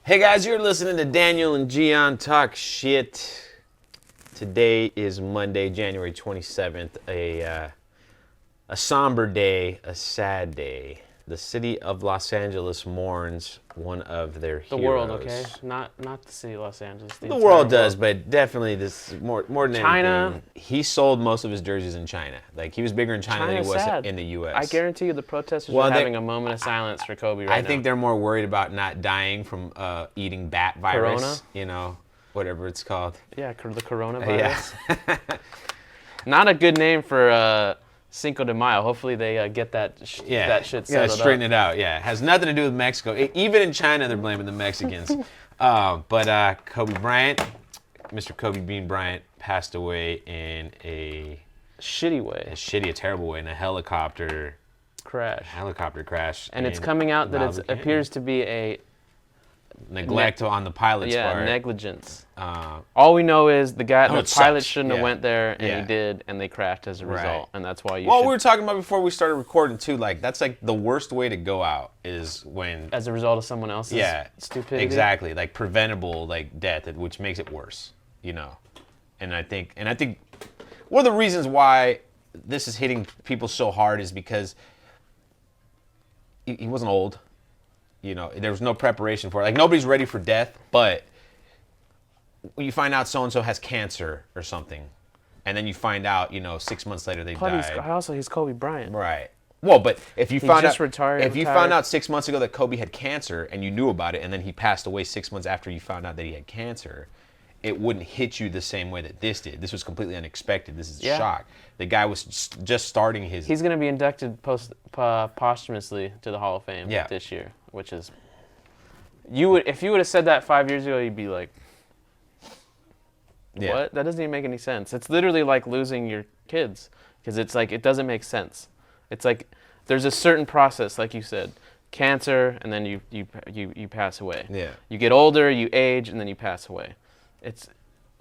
Hey guys, you're listening to Daniel and Gian talk shit. Today is Monday, January 27th, a somber day, a sad day. The city of Los Angeles mourns one of their The heroes. world, okay? Not the city of Los Angeles. The world does, but definitely this more than China. anything. He sold most of his jerseys in China. Like he was bigger in China than he was sad. in the U.S. I guarantee you the protesters are having a moment of silence for Kobe right now. I think they're more worried about not dying from eating bat virus. Corona? You know, whatever it's called. Yeah, the coronavirus. Yeah. Not a good name for Cinco de Mayo. Hopefully they get that shit settled Yeah, straighten up. it out. Yeah, it has nothing to do with Mexico. Even in China, they're blaming the Mexicans. But Kobe Bryant, Mr. Kobe Bean Bryant, passed away in a terrible way, in a helicopter crash. And it's coming out that it appears to be a neglect on the pilot's part. negligence. All we know is the pilot sucks. shouldn't have went there, and Yeah. he did, and they crashed as a result. And that's why we were talking about before we started recording too. Like that's like the worst way to go out is when as a result of someone else's stupidity. Exactly, like preventable like death, which makes it worse. You know, and I think one of the reasons why this is hitting people so hard is because he wasn't old. You know, there was no preparation for it. Like nobody's ready for death, but when you find out so-and-so has cancer or something, and then you find out, 6 months later they died. He's Kobe Bryant. Right. Well, but if you found retired. out 6 months ago that Kobe had cancer and you knew about it, and then he passed away 6 months after you found out that he had cancer, it wouldn't hit you the same way that this did. This was completely unexpected. This is a shock. The guy was just starting his... He's going to be inducted posthumously to the Hall of Fame this year, which is... If you would have said that 5 years ago, you'd be like, what? That doesn't even make any sense. It's literally like losing your kids, because it's like, it doesn't make sense. It's like, there's a certain process, like you said, cancer, and then you pass away. Yeah. You get older, you age, and then you pass away.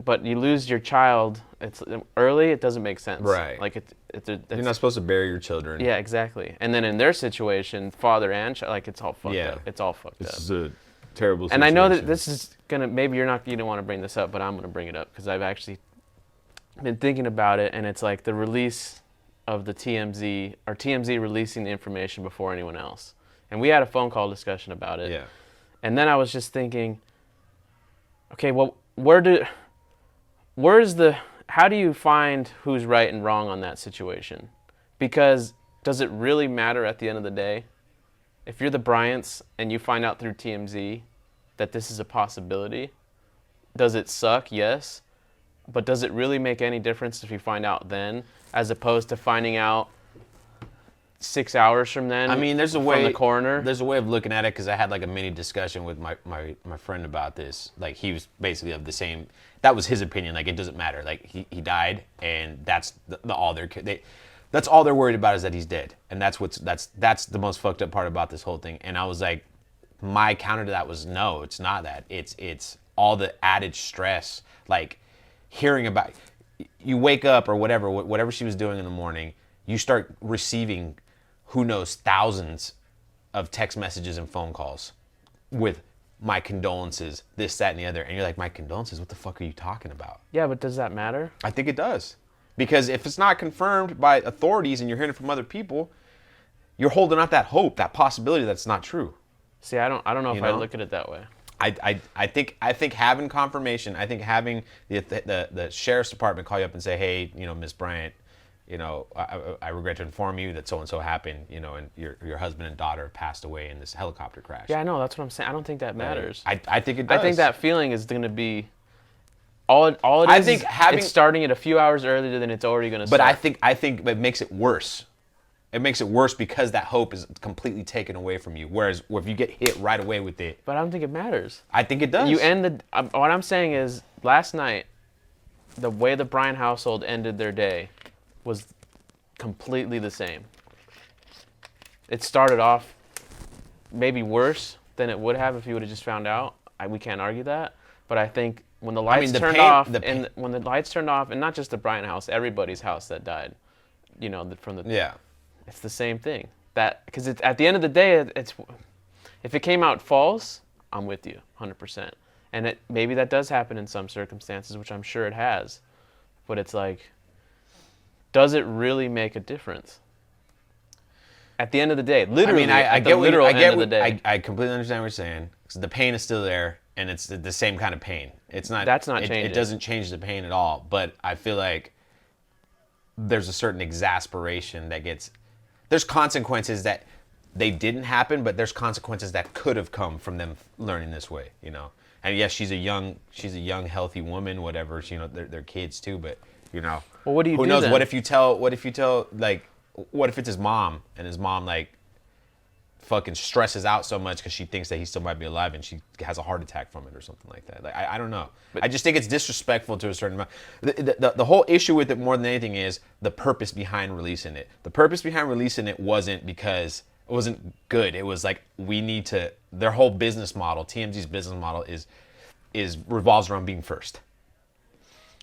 But you lose your child. It's early. It doesn't make sense. Right. Like you're not supposed to bury your children. Yeah, exactly. And then in their situation, father and child, like it's all fucked up. It's all fucked up. This is a terrible situation. And I know that this is gonna. Maybe you don't want to bring this up, but I'm gonna bring it up because I've actually been thinking about it, and it's like the release of the TMZ releasing the information before anyone else. And we had a phone call discussion about it. Yeah. And then I was just thinking, okay, well, how do you find who's right and wrong on that situation? Because does it really matter at the end of the day? If you're the Bryants and you find out through TMZ that this is a possibility, does it suck? Yes. But does it really make any difference if you find out then, as opposed to finding out 6 hours from then? I mean, from the coroner. There's a way of looking at it, because I had like a mini discussion with my friend about this. Like he was basically of the same. That was his opinion. Like it doesn't matter. Like he died, and that's that's all they're worried about is that he's dead, and that's the most fucked up part about this whole thing. And I was like, my counter to that was no, it's not that. It's all the added stress, like hearing about. You wake up or whatever she was doing in the morning, you start receiving, who knows, thousands of text messages and phone calls with my condolences, this, that, and the other. And you're like, my condolences? What the fuck are you talking about? Yeah, but does that matter? I think it does. Because if it's not confirmed by authorities and you're hearing it from other people, you're holding out that hope, that possibility that it's not true. See, I don't know if I look at it that way. I think having confirmation, I think having the sheriff's department call you up and say, hey, Miss Bryant, I regret to inform you that so-and-so happened, and your husband and daughter passed away in this helicopter crash. Yeah, I know. That's what I'm saying. I don't think that matters. I think it does. I think that feeling is going to be all it is. It's starting it a few hours earlier than it's already going to start. But I think it makes it worse. It makes it worse because that hope is completely taken away from you. Whereas if you get hit right away with it. But I don't think it matters. I think it does. What I'm saying is, last night, the way the Bryant household ended their day was completely the same. It started off maybe worse than it would have if you would have just found out. We can't argue that. But I think when the lights turned off, and not just the Bryant house, everybody's house that died, it's the same thing. Because at the end of the day, if it came out false, I'm with you 100%. And maybe that does happen in some circumstances, which I'm sure it has. But it's like, does it really make a difference? At the end of the day, literally, I at get the what literal I end get of the what, day. I completely understand what you're saying. 'Cause the pain is still there, and it's the same kind of pain. It's not. That's not it, changing. It doesn't change the pain at all. But I feel like there's a certain exasperation that gets. There's consequences that they didn't happen, but there's consequences that could have come from them learning this way. You know. And yes, she's a young, healthy woman. Whatever. They're kids too. But Well, what do you who do knows? then? What if you tell? Like, what if it's his mom and his mom like fucking stresses out so much because she thinks that he still might be alive and she has a heart attack from it or something like that. Like I don't know. I just think it's disrespectful to a certain amount. The whole issue with it more than anything is the purpose behind releasing it. The purpose behind releasing it wasn't because it wasn't good. It was like we need to. Their whole business model, TMZ's business model, is revolves around being first.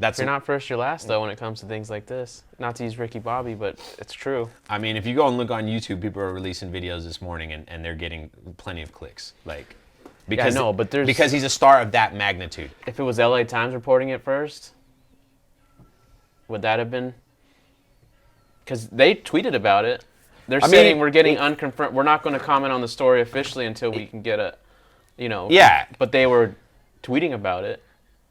If you're not first, you're last, though, when it comes to things like this. Not to use Ricky Bobby, but it's true. I mean, if you go and look on YouTube, people are releasing videos this morning, and they're getting plenty of clicks. Like, because I know, but because he's a star of that magnitude. If it was LA Times reporting it first, would that have been? Because they tweeted about it. They're saying we're getting unconfirmed. We're not going to comment on the story officially until we can get a, Yeah. But they were tweeting about it.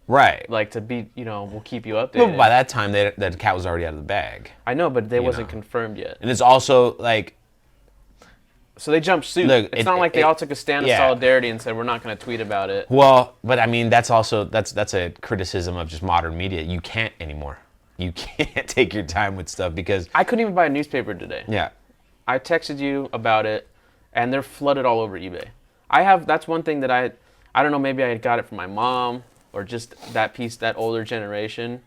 Right. Like to be, we'll keep you updated. Well, by that time, that cat was already out of the bag. I know, but they wasn't confirmed yet. And it's also like. So they jumped suit. Look, it's not like they all took a stand of solidarity and said we're not going to tweet about it. Well, but I mean that's a criticism of just modern media. You can't anymore. You can't take your time with stuff because I couldn't even buy a newspaper today. Yeah. I texted you about it, and they're flooded all over eBay. That's one thing that I don't know. Maybe I got it from my mom. Or just that older generation.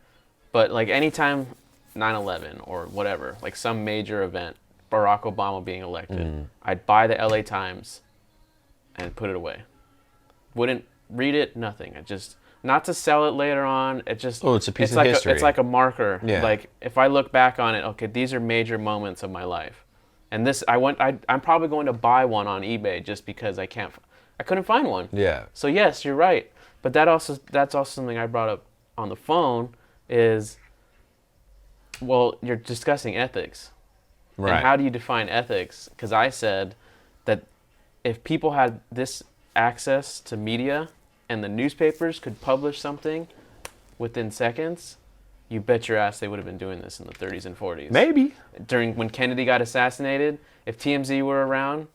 But like anytime 9/11 or whatever, like some major event, Barack Obama being elected, I'd buy the LA Times and put it away. Wouldn't read it, nothing. Not to sell it later on. It's a piece of history. It's like a marker. Yeah. Like if I look back on it, okay, these are major moments of my life. And I'm probably going to buy one on eBay just because I couldn't find one. Yeah. So yes, you're right. But that's also something I brought up on the phone is, well, you're discussing ethics. Right. And how do you define ethics? Because I said that if people had this access to media and the newspapers could publish something within seconds, you bet your ass they would have been doing this in the 30s and 40s. Maybe. When Kennedy got assassinated, if TMZ were around,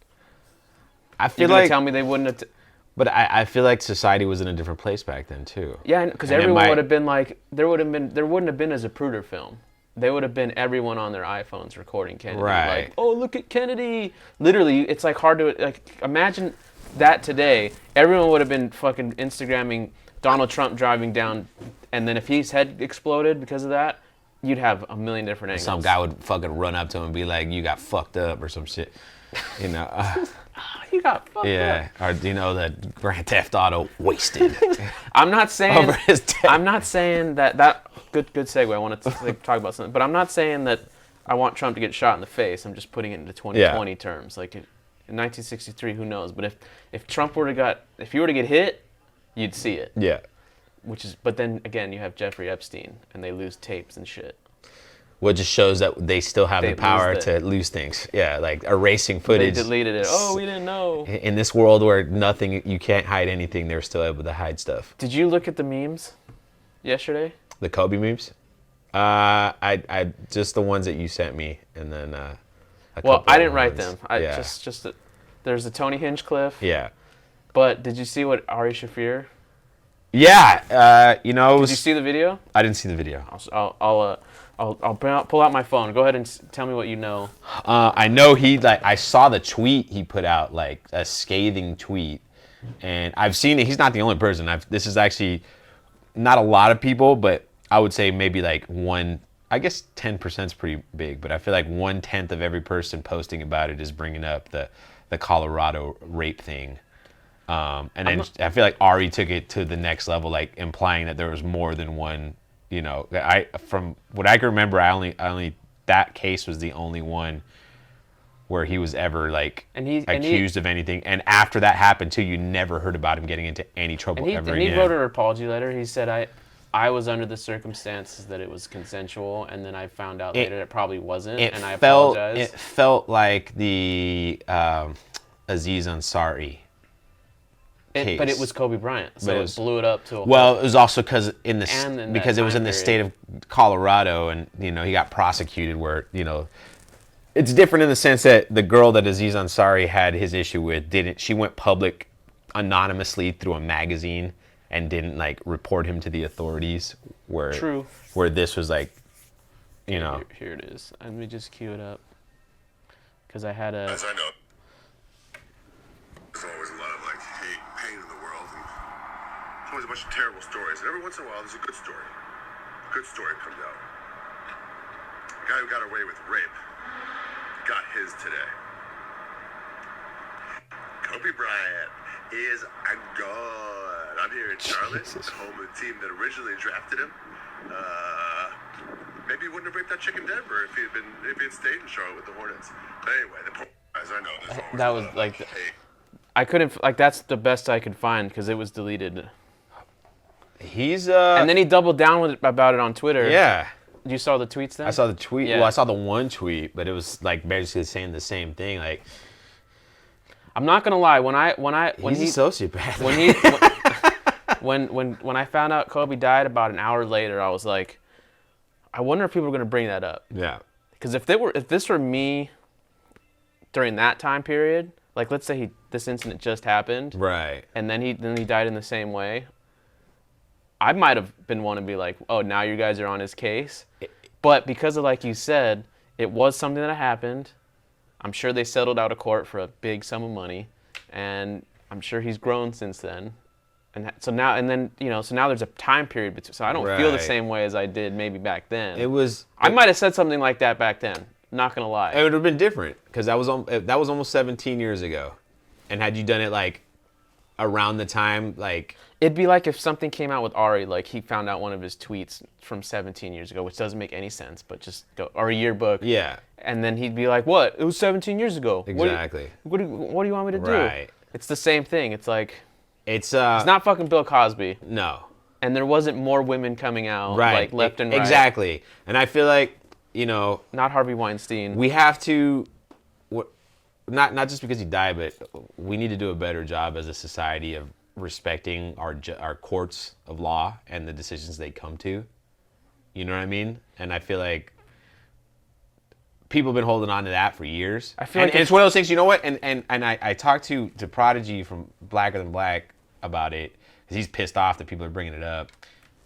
I feel you're like tell me they wouldn't have... But I feel like society was in a different place back then too. Yeah, because everyone would have been like, there wouldn't have been a Zapruder film. They would have been everyone on their iPhones recording Kennedy. Right. Like, oh, look at Kennedy. Literally, it's like hard to, like, imagine that today. Everyone would have been fucking Instagramming Donald Trump driving down, and then if his head exploded because of that, you'd have a million different angles. Some guy would fucking run up to him and be like, "You got fucked up" or some shit. You know. You got fucked up. Yeah, or that Grand Theft Auto wasted. I'm not saying. Over his death. I'm not saying that. Good segue. I wanted to talk about something, but I'm not saying that I want Trump to get shot in the face. I'm just putting it into 2020 terms. Like in 1963, who knows? But if Trump if you were to get hit, you'd see it. Yeah. But then again, you have Jeffrey Epstein, and they lose tapes and shit. What just shows that they still have the power to lose things. Yeah, like erasing footage. They deleted it. Oh, we didn't know. In this world where you can't hide anything, they're still able to hide stuff. Did you look at the memes yesterday? The Kobe memes? I just the ones that you sent me, and then I didn't write them. There's a Tony Hinchcliffe. Yeah. But did you see what Ari Shaffir? Yeah. Did you see the video? I didn't see the video. I'll pull out my phone. Go ahead and tell me what you know. I know I saw the tweet he put out, like a scathing tweet, and I've seen it. He's not the only person. This is actually not a lot of people, but I would say maybe like one. I guess 10% is pretty big, but I feel like 1/10 of every person posting about it is bringing up the Colorado rape thing. And then I feel like Ari took it to the next level, like implying that there was more than one. From what I can remember, I only that case was the only one where he was ever like And he- accused of anything. And after that happened too, you never heard about him getting into any trouble ever And he again. wrote an apology letter. He said, I was under the circumstances that it was consensual, and then I found out later it probably wasn't, and I apologize. It felt like the Aziz Ansari case. But it was Kobe Bryant, so it blew it up to a Well, it was also because in because it was in the time state of Colorado, and he got prosecuted where it's different in the sense that the girl that Aziz Ansari had his issue with she went public anonymously through a magazine and didn't like report him to the authorities. Where this was like, Here it is. Let me just cue it up because I had a. As I know, there's always a lot of like hate, pain in the world, and there's always a bunch of terrible stories. And every once in a while, there's a good story. A good story comes out. The guy who got away with rape got his today. Kobe Bryant is a god. I'm here in Charlotte, home of the team that originally drafted him. Maybe he wouldn't have raped that chick in Denver if he had stayed in Charlotte with the Hornets. But anyway, as I know, there's always That a was lot of like hate. I couldn't like that's the best I could find because it was deleted. he's And then he doubled down about it on Twitter. yeah. You saw the tweets then? I saw the tweet. Yeah. Well, I saw the one tweet, but it was like basically saying the same thing. Like I'm not gonna lie. When he's a sociopath. when I found out Kobe died about an hour later, I was like, I wonder if people are gonna bring that up. Yeah. Because if this were me during that time period, like let's say this incident just happened, Right. and then he died in the same way, I might have been one to be like, oh, now you guys are on his case. But because of, like you said, it was something that happened. I'm sure they settled out of court for a big sum of money, and I'm sure he's grown since then. And so now there's a time period between. So I don't feel the Right. same way as I did maybe back then. I might have said something like that back then. Not gonna lie. It would have been different because that was almost 17 years ago, and had you done it like around the time like. It'd be like if something came out with Ari, like he found out one of his tweets from 17 years ago, which doesn't make any sense, but just go, or a yearbook. Yeah. And then he'd be like, what? It was 17 years ago. Exactly. What do you want me to do? Right. It's the same thing. It's like, It's not fucking Bill Cosby. no. And there wasn't more women coming out, Right. like left and right. Exactly. And I feel like, Not Harvey Weinstein. we have to, not just because he died, but we need to do a better job as a society of respecting our courts of law and the decisions they come to. You know what I mean? And I feel like people have been holding on to that for years. I feel like and it's one of those things, you know what? And I talked to Prodigy from Blacker Than Black about it because he's pissed off that people are bringing it up.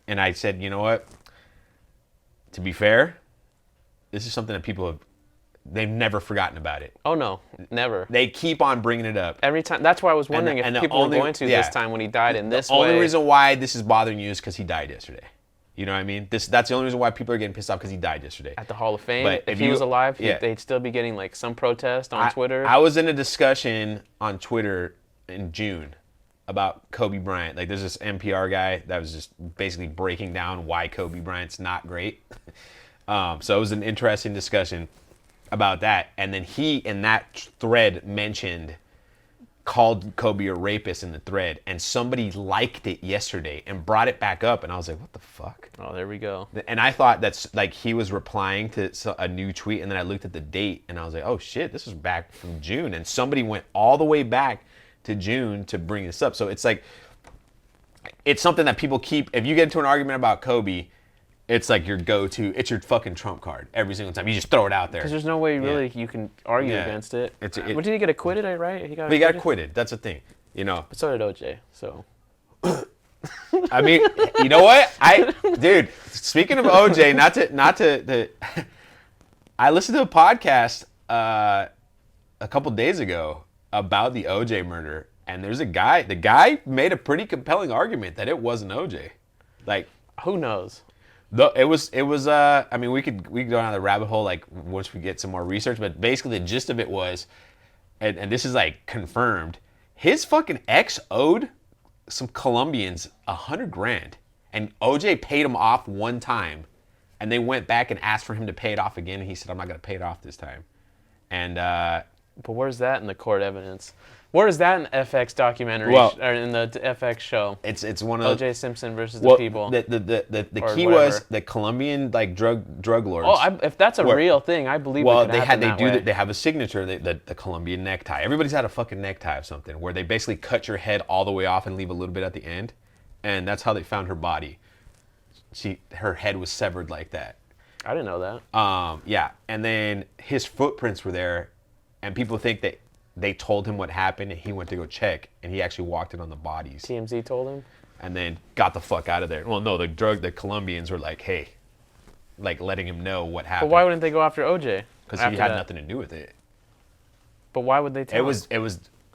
And I said, you know what? To be fair, this is something that they've never forgotten about it. Oh no, never. They keep on bringing it up. Every time. That's why I was wondering and if the people only- were going to yeah. this time when he died in this The way. only reason why this is bothering you is because he died yesterday. You know what I mean? That's the only reason why people are getting pissed off because he died yesterday. At the Hall of Fame, But if he was alive, they'd still be getting like some protest on Twitter. I was in a discussion on Twitter in June about Kobe Bryant. Like there's this NPR guy that was just basically breaking down why Kobe Bryant's not great. So it was an interesting discussion about that. And then he, in that thread, called Kobe a rapist in the thread. And somebody liked it yesterday and brought it back up. And I was like, what the fuck? Oh, there we go. And I thought that's like he was replying to a new tweet. And then I looked at the date and I was like, oh shit, this was back from June. And somebody went all the way back to June to bring this up. So it's like, it's something that people keep, if you get into an argument about Kobe, it's like your go-to, it's your fucking trump card every single time. You just throw it out there. Because there's no way really you can argue against it. What did he get acquitted, right? He got acquitted. That's the thing, But so did OJ, so. I mean, you know what? Dude, speaking of OJ, not to I listened to a podcast a couple days ago about the OJ murder, and there's the guy made a pretty compelling argument that it wasn't OJ. Like, who knows? It was. I mean, we could go down the rabbit hole like once we get some more research. But basically, the gist of it was, and this is like confirmed. His fucking ex owed some Colombians $100,000, and OJ paid him off one time, and they went back and asked for him to pay it off again. And he said, "I'm not gonna pay it off this time." And But where's that in the court evidence? Where is that in the FX documentary Well, or in the FX show? It's one of those. O.J. Simpson versus the people. The Or key whatever. was the Colombian like drug lords. If that's a Were- real thing, I believe. Well, it could happen that way. they have a signature, the Colombian necktie. Everybody's had a fucking necktie of something where they basically cut your head all the way off and leave a little bit at the end, and that's how they found her body. Her head was severed like that. I didn't know that. Yeah, and then his footprints were there, and people think that they told him what happened, and he went to go check, and he actually walked in on the bodies, TMZ told him. and then got the fuck out of there. Well, no, the Colombians were like, hey, like letting him know what But happened. why wouldn't they go after OJ? Because he had nothing to do with it. But why would they tell him?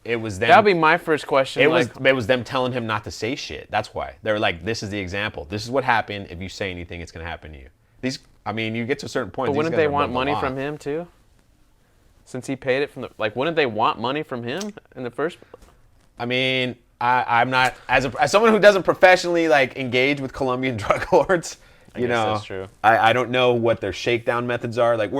It was them. That would be my first question. It was them telling him not to say shit. That's why they were like, "This is the example. This is what happened. If you say anything, it's gonna happen to you." You get to a certain point. But these wouldn't guys they are want above the money law. from him too? Since he paid it from wouldn't they want money from him in the first? I'm not as someone who doesn't professionally like engage with Colombian drug lords. I guess that's true. I don't know what their shakedown methods are. Like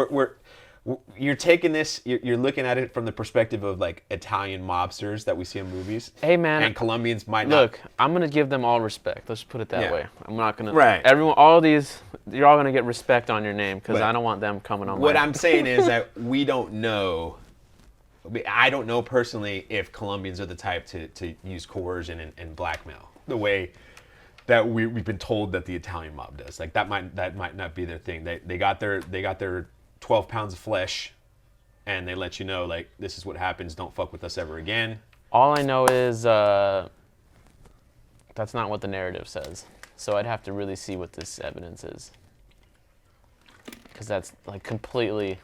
you're taking this. You're looking at it from the perspective of like Italian mobsters that we see in movies. Hey man, and Colombians might not. Look, I'm gonna give them all respect. Let's put it that Yeah. way. I'm not gonna. Right. Everyone, all these, you're all gonna get respect on your name because But I don't want them coming on. What my... I'm saying is that we don't know. I don't know personally if Colombians are the type to use coercion and blackmail the way that we've been told that the Italian mob does. Like that might not be their thing. They got their 12 pounds of flesh, and they let you know like this is what happens. Don't fuck with us ever again. All I know is that's not what the narrative says. So I'd have to really see what this evidence is, because that's like completely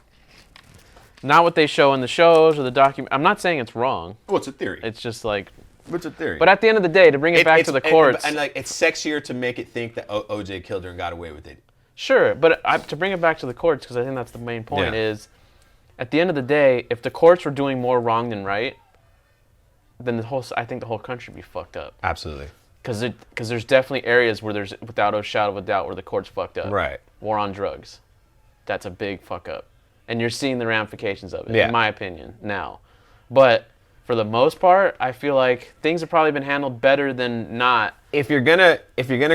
not what they show in the shows or the document. I'm not saying it's wrong. Well, it's a theory. It's just like. It's a theory. But at the end of the day, to bring it back to the courts, and like it's sexier to make it think that OJ killed her and got away with it. Sure, but to bring it back to the courts, because I think that's the main point, Yeah. is at the end of the day, if the courts were doing more wrong than right, then I think the whole country would be fucked up. Absolutely. Because there's definitely areas where there's, without a shadow of a doubt, where the court's fucked up. Right. War on drugs. That's a big fuck up. And you're seeing the ramifications of it, Yeah. in my opinion, now. But for the most part, I feel like things have probably been handled better than not. If you're gonna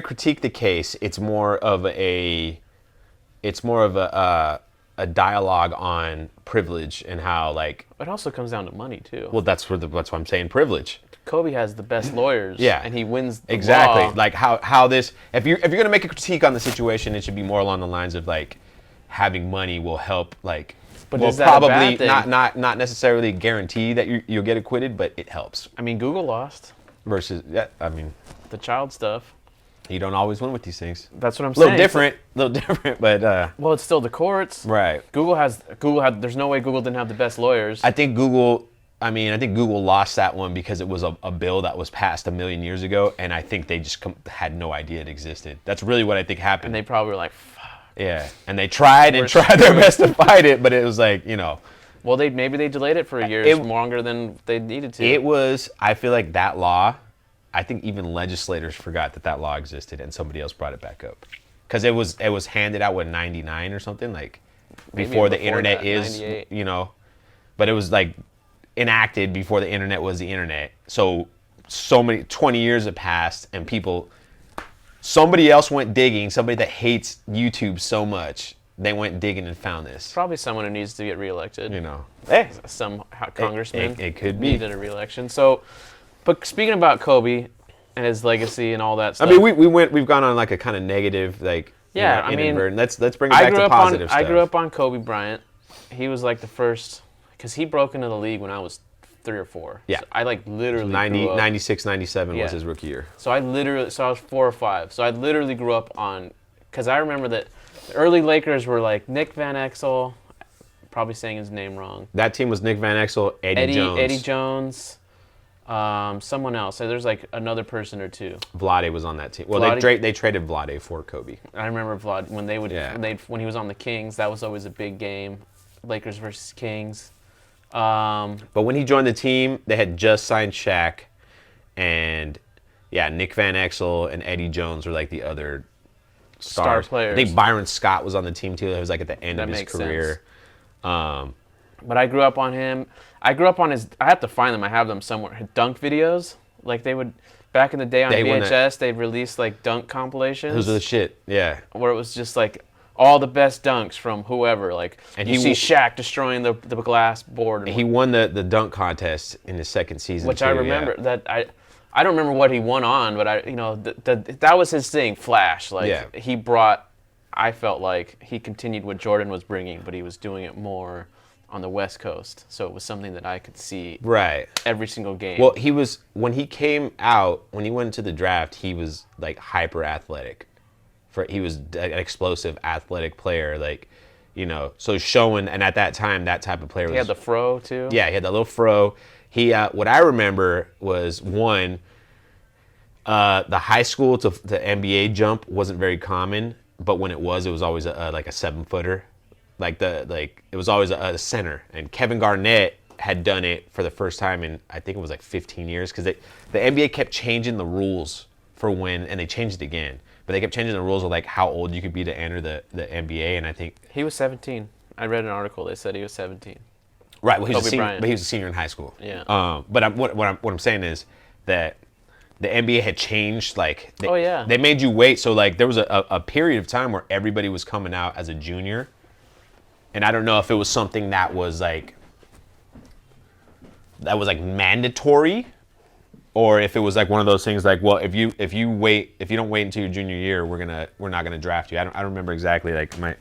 critique the case, it's more of a dialogue on privilege and how like. It also comes down to money too. Well, that's what I'm saying. Privilege. Kobe has the best lawyers. Yeah. And he wins the Exactly. law. Like how this. If you're gonna make a critique on the situation, it should be more along the lines of like having money will help like. But will is that a probably bad thing? not necessarily guarantee that you'll get acquitted, but it helps. I mean, Google lost Versus, yeah, I mean, the child stuff. you don't always win with these things. That's what I'm A saying. little different, but Well, it's still the courts. right. Google had. There's no way Google didn't have the best lawyers. I think Google lost that one because it was a bill that was passed a million years ago, and I think they just had no idea it existed. That's really what I think happened. and they probably were like, fuck. Yeah, and they tried their best to fight it, but it was like, Well, maybe they delayed it for a year longer than they needed to. it was. I feel like that law. I think even legislators forgot that law existed, and somebody else brought it back up, because it was handed out in '99 or something like Maybe before the before internet that, is 98. but it was like enacted before the internet was the internet. So many 20 years have passed, and somebody else went digging. Somebody that hates YouTube so much, they went digging and found this. Probably someone who needs to get reelected. Hey, Some congressman it could be. needed a reelection. So, but speaking about Kobe and his legacy and all that I stuff. mean, we've gone on like a kind of negative like. Yeah, I mean, inadvertent. Let's bring it back to positive stuff. I grew up on Kobe Bryant. He was like the first, because he broke into the league when I was 3 or 4. Yeah. So I like literally 96, 97 Yeah. was his rookie year. So I was 4 or 5. So I literally grew up on, because I remember that the early Lakers were like Nick Van Exel, probably saying his name wrong. That team was Nick Van Exel, Eddie Jones, someone else. So there's like another person or two. Vlade was on that team. Well, they traded Vlade for Kobe. I remember Vlad when they would Yeah. when he was on the Kings. That was always a big game, Lakers versus Kings. But when he joined the team, they had just signed Shaq, and Nick Van Exel and Eddie Jones were like the other Star players. I think Byron Scott was on the team too. It was like at the end That of his makes career. But I grew up on him. I grew up on his. I have to find them. I have them somewhere. His dunk videos, like they would back in the day on VHS. They'd release like dunk compilations. Those are the shit. Yeah. Where it was just like all the best dunks from whoever. Like And you see Shaq destroying the glass board. He won the dunk contest in his second season. Which I remember that I don't remember what he won on, but that was his thing. Flash. Like he brought. I felt like he continued what Jordan was bringing, but he was doing it more on the West Coast, so it was something that I could see every single game. Well, when he came out, when he went into the draft, he was like hyper athletic. He was an explosive athletic player, like, so showing, and at that time, that type of player he had the fro too. Yeah, he had that little fro. He, what I remember was the high school to NBA jump wasn't very common, but when it was always like a 7-footer. It was always a center, and Kevin Garnett had done it for the first time in, I think it was like 15 years, because the NBA kept changing the rules for and they changed it again, but they kept changing the rules of like how old you could be to enter the NBA, and I think he was 17. I read an article. They said he was 17. Right, well, he was a senior in high school. Yeah. But what I'm saying is that the NBA had changed, like they made you wait. So like there was a period of time where everybody was coming out as a junior. And I don't know if it was something that was like mandatory, or if it was like one of those things like, well, if you don't wait until your junior year, we're not gonna draft you. I don't remember exactly. Like I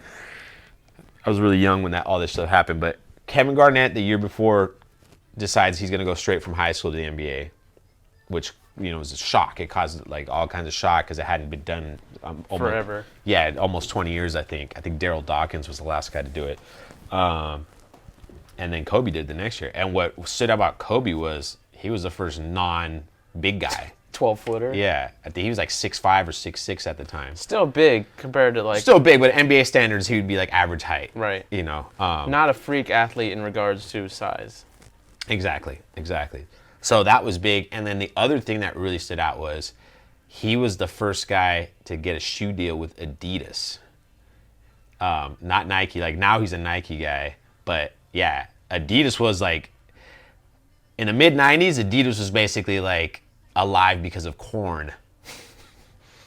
was really young when all this stuff happened. But Kevin Garnett the year before decides he's gonna go straight from high school to the NBA, which was a shock. It caused like all kinds of shock because it hadn't been done forever. Yeah, almost 20 years, I think. I think Daryl Dawkins was the last guy to do it. And then Kobe did the next year. And what stood out about Kobe was he was the first non-big guy. 12-footer? Yeah. I think he was like 6'5" or 6'6" at the time. Still big compared to like... Still big, but NBA standards, he would be like average height. Right. Not a freak athlete in regards to size. Exactly. So that was big. And then the other thing that really stood out was he was the first guy to get a shoe deal with Adidas. Not Nike. Like now he's a Nike guy. But yeah, Adidas was like, in the mid-90s, Adidas was basically like alive because of Korn.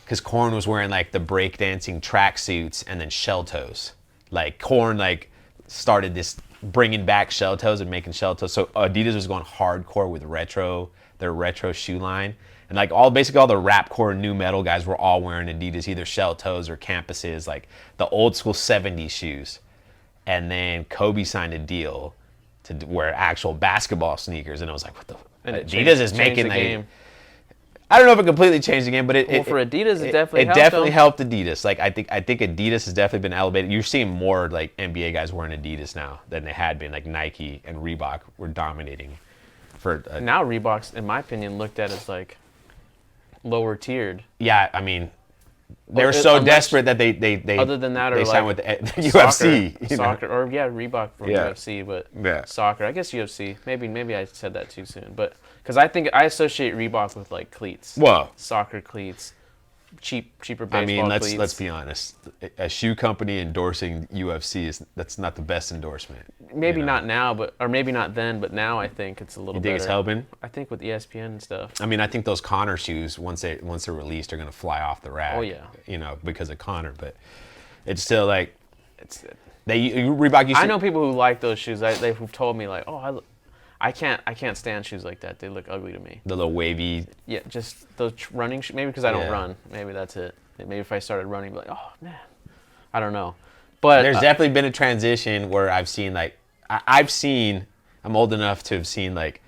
Because Korn was wearing like the breakdancing tracksuits and then shell toes. Like Korn like started this bringing back shell toes and making shell toes. So Adidas was going hardcore with their retro shoe line. And like basically all the rapcore new metal guys were all wearing Adidas, either shell toes or campuses, like the old school 70s shoes. And then Kobe signed a deal to wear actual basketball sneakers. And it was like, what the? And Adidas is making the like, game. I don't know if it completely changed the game, but for Adidas, it definitely helped. It definitely helped Adidas. Like I think Adidas has definitely been elevated. You're seeing more like NBA guys wearing Adidas now than they had been. Like Nike and Reebok were dominating. Now Reebok's, in my opinion, looked at as like lower tiered. Yeah, I mean, they're so desperate that they other than that, they or signed like with the UFC, soccer, or Reebok from UFC, but soccer. I guess UFC. Maybe I said that too soon, but because I think I associate Reebok with like cleats. Whoa, soccer cleats, cheaper baseball cleats. Let's be honest. A shoe company endorsing UFC that's not the best endorsement. Maybe not now, or maybe not then, but now I think it's a little better. You think it's helping? I think with ESPN and stuff. I mean, I think those Connor shoes, once they're released, are going to fly off the rack. Oh, yeah. Because of Connor. But it's still like, Reebok used to... I know people who like those shoes. They've told me like, oh, I can't stand shoes like that. They look ugly to me. The little wavy... Yeah, just those running shoes. Maybe because I don't run. Maybe that's it. Maybe if I started running, I'd be like, oh, man. I don't know. But there's definitely been a transition where I've seen like, I'm old enough to have seen like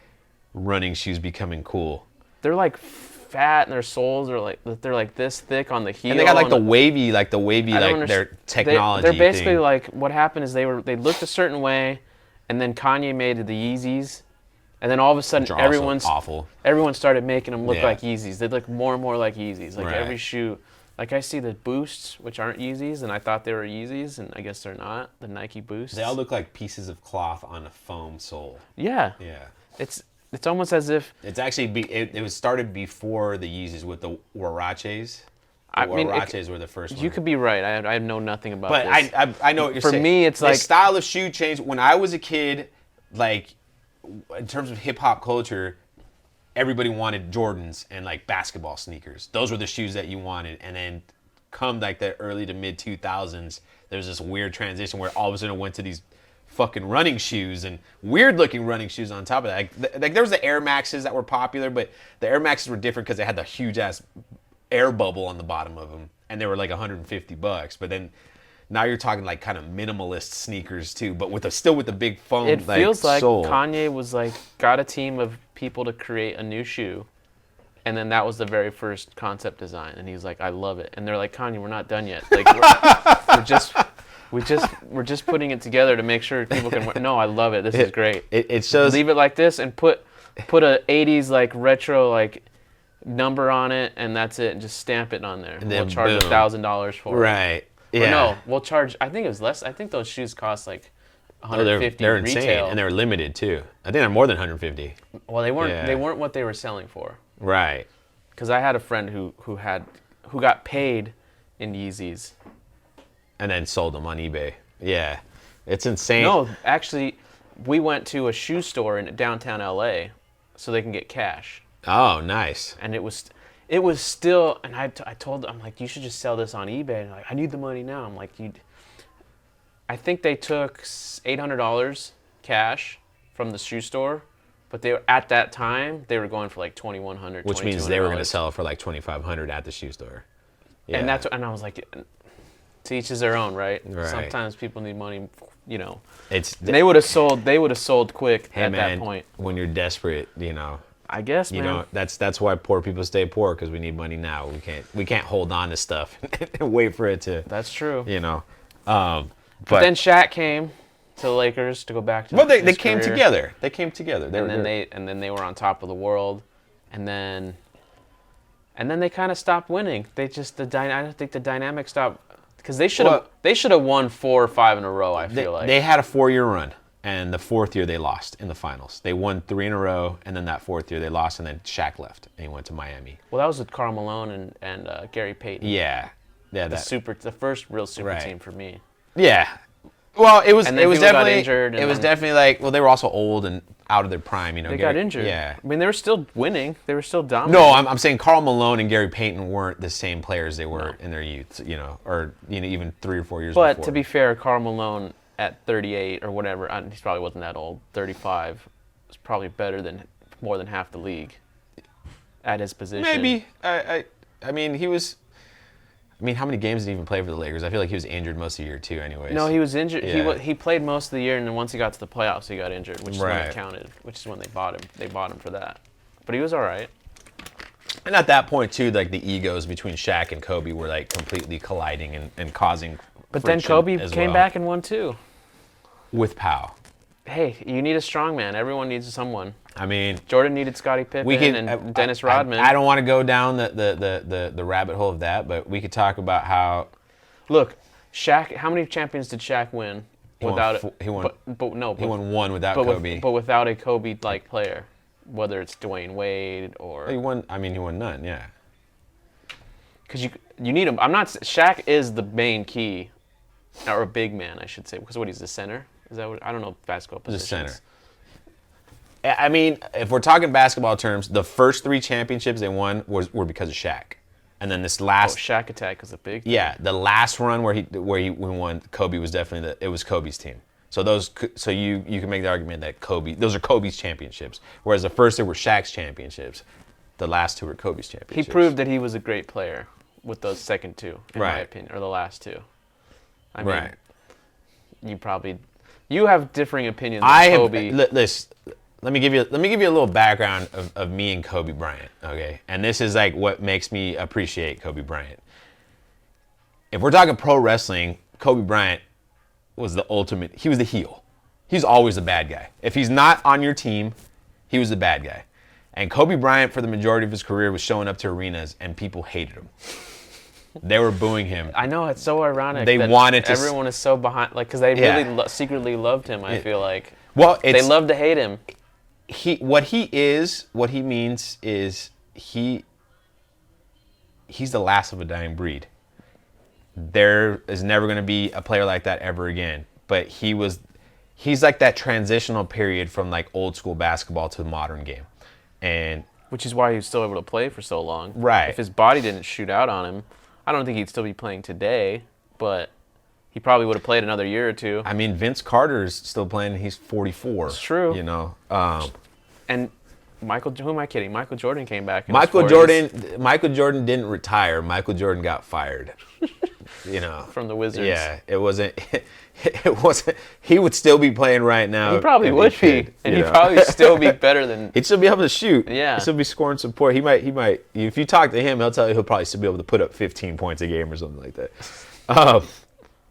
running shoes becoming cool. They're like fat and their soles are like, they're like this thick on the heel. And they got like the wavy like their technology They're basically thing. like, what happened is they looked a certain way, and then Kanye made the Yeezys, and then all of a sudden everyone started making them look like Yeezys. They look more and more like Yeezys. Like every shoe. Like I see the Boosts, which aren't Yeezys, and I thought they were Yeezys, and I guess they're not. The Nike Boosts. They all look like pieces of cloth on a foam sole. Yeah. Yeah. It's almost as if... It's actually, it was started before the Yeezys with the Huaraches. I mean, Huaraches were the first one. You could be right. I know nothing about But this. I know what you're For saying. me, it's the like style of shoe changed. When I was a kid, like in terms of hip hop culture, everybody wanted Jordans and like basketball sneakers. Those were the shoes that you wanted. And then come like the early to mid 2000s, there's this weird transition where all of a sudden it went to these fucking running shoes and weird looking running shoes on top of that. Like there was the Air Maxes that were popular, but the Air Maxes were different because they had the huge ass air bubble on the bottom of them, and they were like $150. But then now you're talking like kind of minimalist sneakers too, but still with the big foam. it feels like sole. Kanye was like got a team of people to create a new shoe, and then that was the very first concept design, and he's like, I love it, and they're like, Kanye, we're not done yet. Like we're just putting it together to make sure people can. No, I love it. This is great. It shows. Leave it like this and put a 80s like retro like number on it, and that's it, and just stamp it on there. And we'll charge $1,000 for it. Right. Yeah. Or no, we'll charge. I think it was less. I think those shoes cost like 150 they're retail. insane, and they're limited too. I think they're more than 150. Well, they weren't. Yeah. They weren't what they were selling for. Right. Because I had a friend who got paid in Yeezys. And then sold them on eBay. Yeah. It's insane. No, actually, we went to a shoe store in downtown LA so they can get cash. Oh, nice. And it was still, and I told them, I'm like, you should just sell this on eBay. And like, I need the money now. I'm like, I think they took $800 cash from the shoe store, but they were, at that time, they were going for like $2,100, Which means they were going to sell it for like $2,500 at the shoe store. Yeah. And I was like, to each is their own, right? Right. Sometimes people need money, you know. They would have sold quick hey, at man, that point. when you're desperate, you know. I guess, You man. know, that's why poor people stay poor, because we need money now. We can't hold on to stuff and wait for it to. That's true. You know. But then Shaq came to the Lakers to go back to. Well, they his came career. together. They came together. And then they were on top of the world, and then they kind of stopped winning. I don't think the dynamic stopped, because they should have won 4 or 5 in a row. I feel like they had a 4-year run, and the 4th year they lost in the finals. They won 3 in a row, and then that 4th year they lost, and then Shaq left and he went to Miami. Well, that was with Karl Malone and Gary Payton. Yeah, The first real super Right. team for me. Yeah. Well, it was And then definitely people got injured, and it was then- definitely like, well, they were also old and out of their prime, you know. They got injured. Yeah. I mean, they were still winning. They were still dominant. No, I'm saying Karl Malone and Gary Payton weren't the same players they were in their youth, you know, or even 3 or 4 years But before. to be fair, Karl Malone at 38 or whatever, he probably wasn't that old. 35 was probably better than more than half the league at his position. Maybe. I mean, he was. I mean, how many games did he even play for the Lakers? I feel like he was injured most of the year too. Anyways. No, he was injured. Yeah. He played most of the year, and then once he got to the playoffs, he got injured, which is when Right. it counted. Which is when they bought him. They bought him for that. But he was all right. And at that point too, like the egos between Shaq and Kobe were like completely colliding and causing. But then friction Kobe as came well. back and won too. with Powell. Hey, you need a strong man. Everyone needs someone. I mean, Jordan needed Scottie Pippen and Dennis Rodman. I don't want to go down the rabbit hole of that, but we could talk about how. Look, Shaq. How many champions did Shaq win without it? He won. He won one without Kobe. But without a Kobe-like player, whether it's Dwayne Wade or He won. I mean, he won none. Yeah. because you need him. Shaq is the main key, or a big man, I should say, because he's the center. Is that what? I don't know basketball The positions. center. I mean, if we're talking basketball terms, the first 3 championships they won were because of Shaq, and then this last. Shaq attack is a big. Yeah, the last run where we won, Kobe was definitely it was Kobe's team. So you can make the argument that those are Kobe's championships, whereas the first 2 were Shaq's championships, the last 2 were Kobe's championships. He proved that he was a great player with those second 2, in my Right. opinion, or the last 2. I mean, Right. You have differing opinions on Kobe. Let me give you a little background of me and Kobe Bryant, okay? And this is like what makes me appreciate Kobe Bryant. If we're talking pro wrestling, Kobe Bryant was the ultimate. He was the heel. He's always the bad guy. If he's not on your team, he was the bad guy. And Kobe Bryant, for the majority of his career, was showing up to arenas and people hated him. They were booing him. I know, it's so ironic. They that wanted to. Everyone is so behind, like, because they Yeah. really secretly loved him. I feel like Well, they love to hate him. What he means is he he's the last of a dying breed. There is never going to be a player like that ever again. But he's like that transitional period from like old school basketball to the modern game. And which is why he was still able to play for so long. Right. If his body didn't shoot out on him, I don't think he'd still be playing today, but he probably would have played another year or two. I mean, Vince Carter's still playing. He's 44. It's true. You know. And who am I kidding? Michael Jordan came back. Michael Jordan didn't retire. Michael Jordan got fired. You know. From the Wizards. Yeah, it wasn't. It wasn't. He would still be playing right now. He probably would be, and he'd probably still be better than. He'd still be able to shoot. Yeah. He'd still be scoring support. He might. If you talk to him, he'll tell you he'll probably still be able to put up 15 points a game or something like that.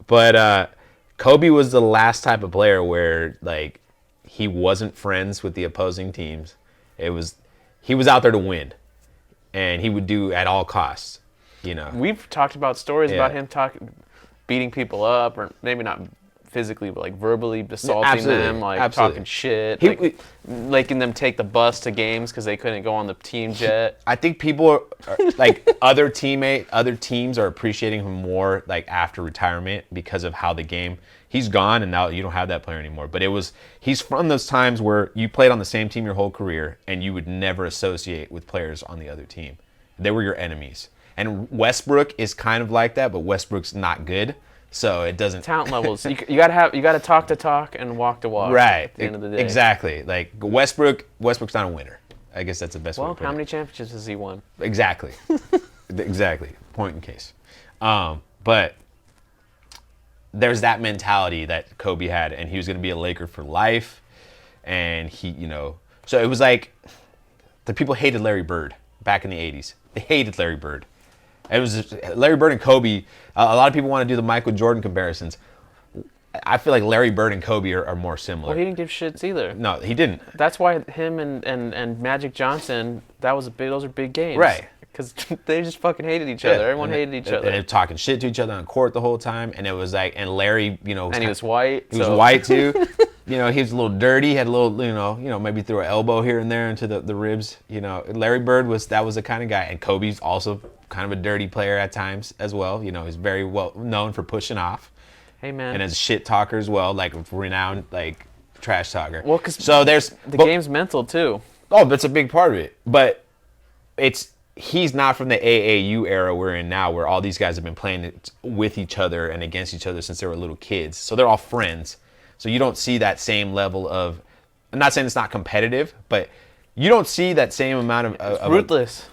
But Kobe was the last type of player where like he wasn't friends with the opposing teams. He was out there to win, and he would do at all costs. You know. We've talked about stories about him beating people up, or maybe not physically, but like verbally assaulting them, like talking shit, making them take the bus to games because they couldn't go on the team jet. I think people are like other teams are appreciating him more like after retirement because of how the game. He's gone, and now you don't have that player anymore. But he's from those times where you played on the same team your whole career, and you would never associate with players on the other team. They were your enemies. And Westbrook is kind of like that, but Westbrook's not good. So it doesn't talent levels. You gotta talk the talk and walk the walk. Right. At the end of the day. Exactly. Like Westbrook's not a winner. I guess that's the best way to put it. Well, how many championships has he won? Exactly. Exactly. Point in case. But there's that mentality that Kobe had, and he was going to be a Laker for life. And so it was like the people hated Larry Bird back in the 80s. They hated Larry Bird. It was Larry Bird and Kobe. A lot of people want to do the Michael Jordan comparisons. I feel like Larry Bird and Kobe are more similar. Well, he didn't give shits either. No, he didn't. That's why him and Magic Johnson, those are big games. Right. Because they just fucking hated each other. Everyone hated each other. And they were talking shit to each other on court the whole time. And it was like, and Larry, and he was white. He was white too. He was a little dirty, had a little, maybe threw an elbow here and there into the ribs. Larry Bird was the kind of guy. And Kobe's also kind of a dirty player at times as well. He's very well known for pushing off. Hey, man. And as a shit talker as well, like renowned, like trash talker. Well, because the game's mental too. Oh, that's a big part of it. But he's not from the AAU era we're in now, where all these guys have been playing with each other and against each other since they were little kids. So they're all friends. So you don't see that same level of, I'm not saying it's not competitive, but you don't see that same amount of ruthless.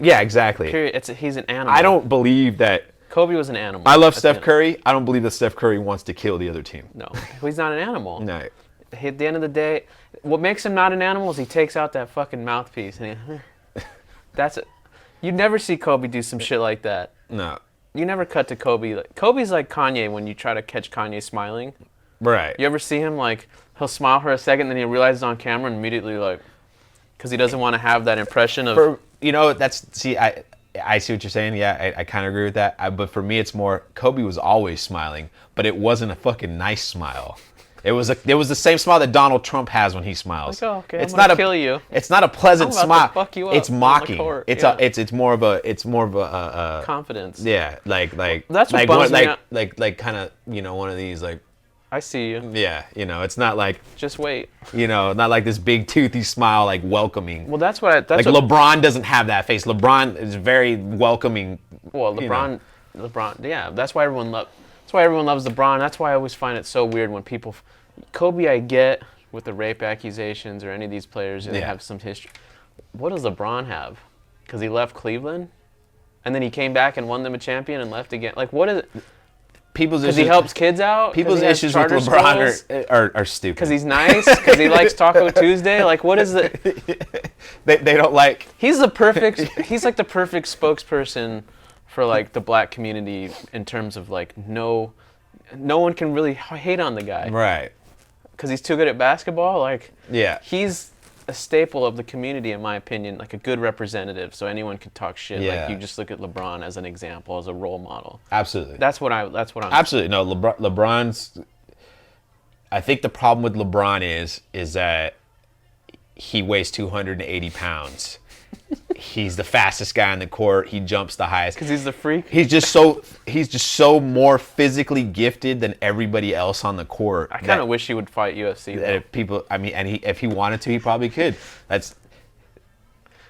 Yeah, exactly. Period. He's an animal. I don't believe that. Kobe was an animal. I love Steph Curry. I don't believe that Steph Curry wants to kill the other team. No, he's not an animal. No. At the end of the day, what makes him not an animal is he takes out that fucking mouthpiece and that's it. You never see Kobe do some shit like that. No. You never cut to Kobe. Kobe's like Kanye when you try to catch Kanye smiling. Right. You ever see him he'll smile for a second, then he realizes on camera and immediately because he doesn't want to have that impression of. I see what you're saying. Yeah, I kind of agree with that. But for me, it's more Kobe was always smiling, but it wasn't a fucking nice smile. It was the same smile that Donald Trump has when he smiles. Like, okay, I'm gonna kill you. It's not a pleasant I'm about smile. To fuck you up it's mocking. It's more of a confidence. Yeah, like that's what bums me out. like kind of one of these like. I see you. Yeah, it's not like. Just wait. Not like this big toothy smile, like welcoming. Well, that's what. LeBron doesn't have that face. LeBron is very welcoming. Well, LeBron, yeah. That's why everyone loves LeBron. That's why I always find it so weird when people. Kobe, I get with the rape accusations or any of these players, they have some history. What does LeBron have? Because he left Cleveland, and then he came back and won them a champion and left again. Like, what is it? Because he helps kids out. People's issues with LeBron are stupid. Because he's nice. Because he likes Taco Tuesday. Like, what is it? They don't like. He's like the perfect spokesperson for like the black community in terms of like no one can really hate on the guy. Right. Because he's too good at basketball. Like. Yeah. He's a staple of the community, in my opinion, like a good representative, so anyone could talk shit. Yeah. Like you just look at LeBron as an example, as a role model. Absolutely. That's what I'm. Absolutely no. LeBron's. I think the problem with LeBron is that he weighs 280 pounds, He's the fastest guy on the court. He jumps the highest. Because he's the freak. He's just so more physically gifted than everybody else on the court. I kind of wish he would fight UFC. That if people, I mean, and if he wanted to, he probably could.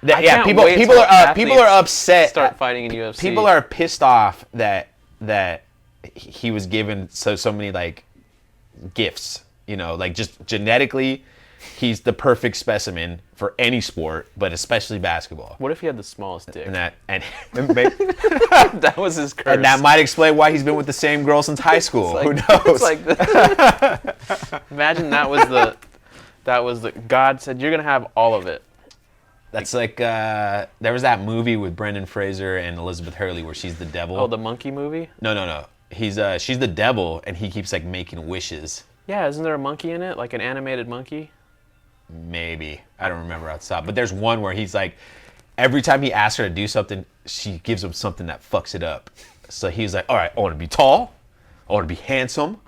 Can't people wait people till are upset. Start fighting in UFC. People are pissed off that he was given so many like gifts. You know, like just genetically, he's the perfect specimen for any sport, but especially basketball. What if he had the smallest dick? And that That was his curse. and that might explain why he's been with the same girl since high school. Who knows? It's like imagine that was the God said you're gonna have all of it. That's like there was that movie with Brendan Fraser and Elizabeth Hurley where she's the devil. Oh, the monkey movie? No. She's the devil and he keeps like making wishes. Yeah, isn't there a monkey in it? Like an animated monkey? Maybe. I don't remember outside. But there's one where he's like, every time he asks her to do something, she gives him something that fucks it up. So he's like, all right, I want to be tall. I want to be handsome.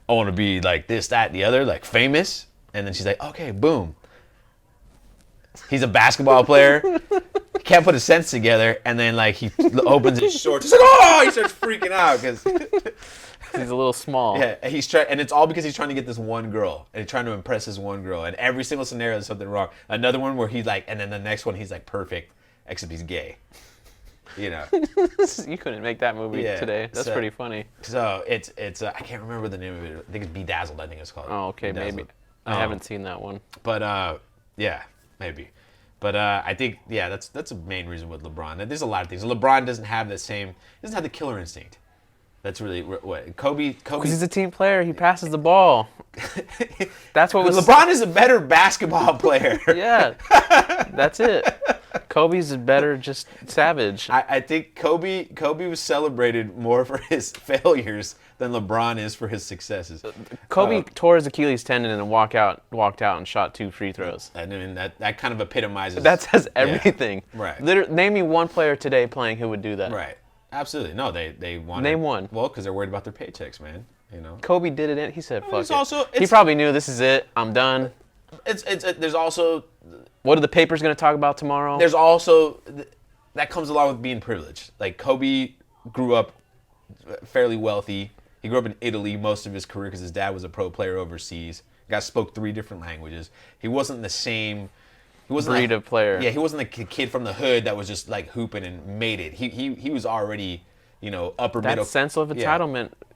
I want to be like this, that, and the other, like famous. And then she's like, okay, boom. He's a basketball player. He can't put his sense together. And then like he opens his shorts. He's like, oh, he starts freaking out because he's a little small. Yeah, he's trying, and it's all because he's trying to get this one girl, and he's trying to impress this one girl. And every single scenario there's something wrong. Another one where he's like, and then the next one he's like perfect, except he's gay. You know. You couldn't make that movie today. That's pretty funny. So it's I can't remember the name of it. I think it's Bedazzled. I think it's called. Oh, okay, Bedazzled. maybe. I haven't seen that one. But yeah, maybe. But I think that's a main reason with LeBron. There's a lot of things. LeBron doesn't have the killer instinct. That's really what Kobe. Because he's a team player. He passes the ball. That's what was. LeBron is a better basketball player. Yeah, that's it. Kobe's a better just savage. I think Kobe was celebrated more for his failures than LeBron is for his successes. Kobe tore his Achilles tendon and walked out and shot 2 free throws. I mean that kind of epitomizes. That says everything. Yeah, right. Name me one player today playing who would do that. Right. Absolutely. No, they want. Name one. Well, because they're worried about their paychecks, man. You know. Kobe did it. He said, "Fuck it." He it's, probably knew this is it. I'm done. There's also. What are the papers going to talk about tomorrow? There's also that comes along with being privileged. Like Kobe grew up fairly wealthy. He grew up in Italy most of his career because his dad was a pro player overseas. Spoke 3 different languages. He wasn't the same. He wasn't breed of player. Yeah, he wasn't the kid from the hood that was just like hooping and made it. He was already, upper middle. That sense of entitlement. Yeah.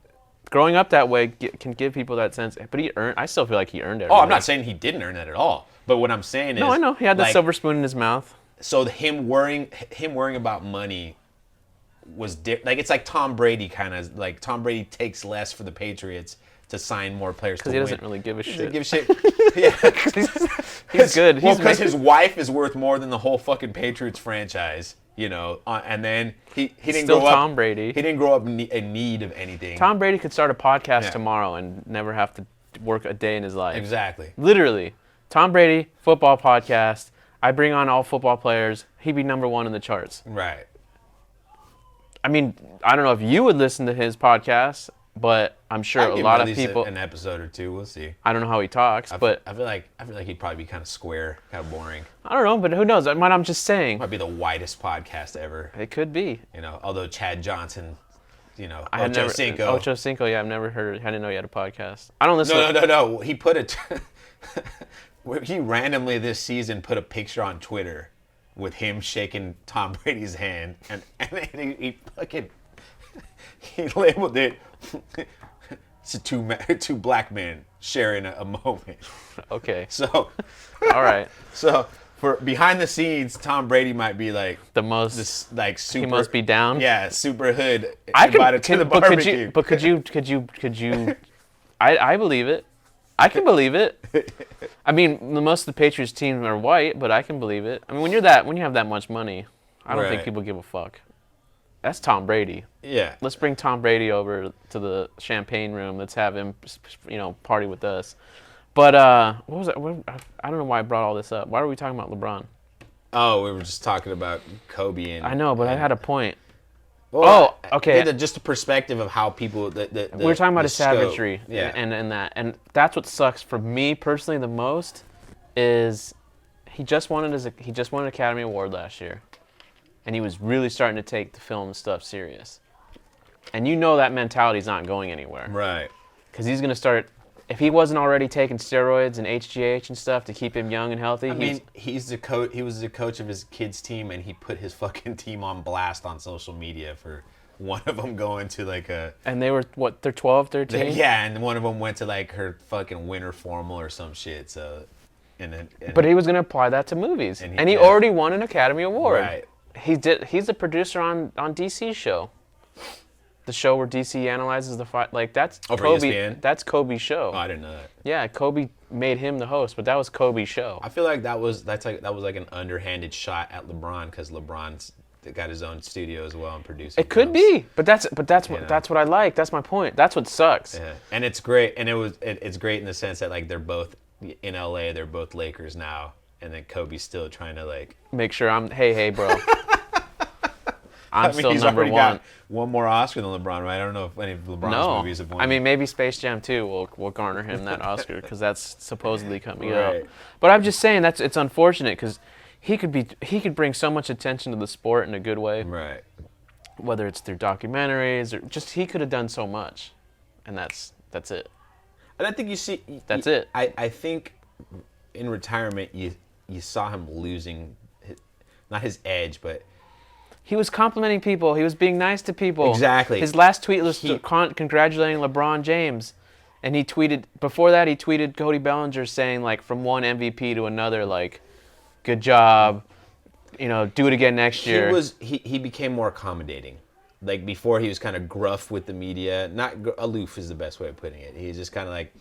Growing up that way can give people that sense. But I still feel like he earned it. Oh, I'm not saying he didn't earn that at all. But what I'm saying is. No, I know. He had the silver spoon in his mouth. So him worrying about money was like it's like Tom Brady kind of like Tom Brady takes less for the Patriots to sign more players to win. Because he doesn't really give a shit. Give a shit. Yeah. He's good. Well, because his wife is worth more than the whole fucking Patriots franchise, and then he didn't Still grow up. Tom Brady. He didn't grow up in need of anything. Tom Brady could start a podcast tomorrow and never have to work a day in his life. Exactly. Literally. Tom Brady, football podcast. I bring on all football players. He'd be number 1 in the charts. Right. I mean, I don't know if you would listen to his podcast, but I'm sure a lot of people. An episode or 2, we'll see. I don't know how he talks, but I feel like he'd probably be kind of square, kind of boring. I don't know, but who knows? I'm just saying. Might be the whitest podcast ever. It could be. Although Chad Johnson, Ocho Cinco. Yeah, I've never heard. I didn't know he had a podcast. I don't listen. No. He put it. He randomly this season put a picture on Twitter with him shaking Tom Brady's hand, and he labeled it. It's two black men sharing a moment. Okay. So. All right. So for behind the scenes, Tom Brady might be like the most super. He must be down. Yeah, super hood. I invited to the barbecue. Could you? I believe it. I can believe it. I mean, most of the Patriots teams are white, but I can believe it. I mean, when you have that much money, I don't think people give a fuck. That's Tom Brady. Yeah. Let's bring Tom Brady over to the champagne room. Let's have him, party with us. But what was that? I don't know why I brought all this up. Why are we talking about LeBron? Oh, we were just talking about Kobe and. I know, but I had a point. Well, okay. Just a perspective of how people. We're talking about his scope. savagery, and that's what sucks for me personally the most is he just won an Academy Award last year, and he was really starting to take the film stuff serious. And you know that mentality's not going anywhere. Right. Because he's going to start, if he wasn't already taking steroids and HGH and stuff to keep him young and healthy. I mean, he's the coach. He was the coach of his kids' team, and he put his fucking team on blast on social media for one of them going to like a. And they were what? They're 12, 13. Yeah, and one of them went to like her fucking winter formal or some shit. So, but he was going to apply that to movies, and he yeah. already won an Academy Award. Right. He's a producer on DC's show. The show where DC analyzes the fight, like that's Kobe. ESPN? That's Kobe's show. Oh, I didn't know that. Yeah, Kobe made him the host, but that was Kobe's show. I feel like that was like an underhanded shot at LeBron because LeBron's got his own studio as well and producing. It could films. be, but that's what I like. That's my point. That's what sucks. Yeah, and it's great, and it's great in the sense that like they're both in LA, they're both Lakers now, and then Kobe's still trying to like make sure hey bro. I'm still he's number already one. Got one more Oscar than LeBron, right? I don't know if any of LeBron's movies have won. I mean, maybe Space Jam 2 will garner him that Oscar because that's supposedly coming Right. out. But I'm just saying it's unfortunate because he could bring so much attention to the sport in a good way. Right. Whether it's through documentaries or just he could have done so much, and that's it. And I think you see. That's it. I think in retirement you saw him losing, not his edge, but. He was complimenting people. He was being nice to people. Exactly. His last tweet was congratulating LeBron James. And he tweeted Cody Bellinger saying, like, from one MVP to another, like, good job, do it again next year. He became more accommodating. Like, before he was kind of gruff with the media. Not aloof is the best way of putting it. He was just kind of like...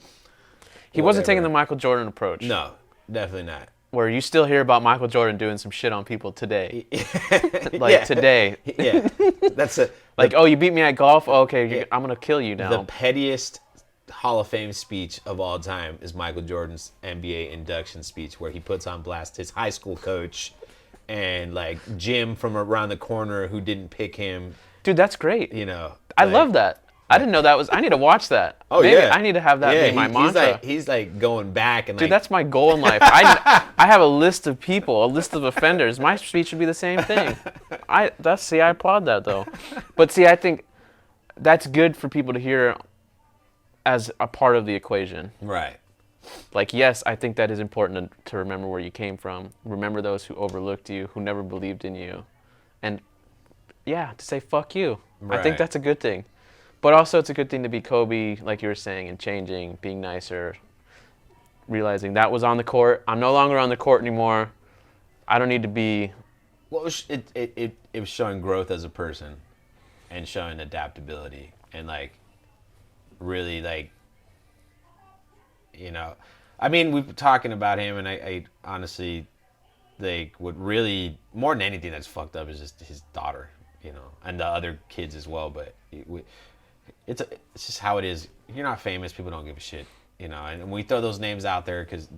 He wasn't taking the Michael Jordan approach. No, definitely not. Where you still hear about Michael Jordan doing some shit on people today. Yeah. Today. Yeah. That's like, oh, you beat me at golf? Okay, I'm going to kill you now. The pettiest Hall of Fame speech of all time is Michael Jordan's NBA induction speech, where he puts on blast his high school coach and, like, Jim from around the corner who didn't pick him. Dude, that's great. I love that. I didn't know that was... I need to watch that. Oh, Maybe yeah. I need to have that be my mantra. He's like going back and Dude, that's my goal in life. I have a list of people, a list of offenders. My speech would be the same thing. I applaud that, though. But see, I think that's good for people to hear as a part of the equation. Right. Like, yes, I think that is important to remember where you came from. Remember those who overlooked you, who never believed in you. And, yeah, to say fuck you. Right. I think that's a good thing. But also it's a good thing to be Kobe, like you were saying, and changing, being nicer, realizing that was on the court. I'm no longer on the court anymore. I don't need to be... Well, it was showing growth as a person and showing adaptability and, like, really, like, I mean, we've been talking about him, and I honestly, like, what really, more than anything that's fucked up is just his daughter, and the other kids as well, but... It's just how it is. If you're not famous, people don't give a shit, And we throw those names out there because,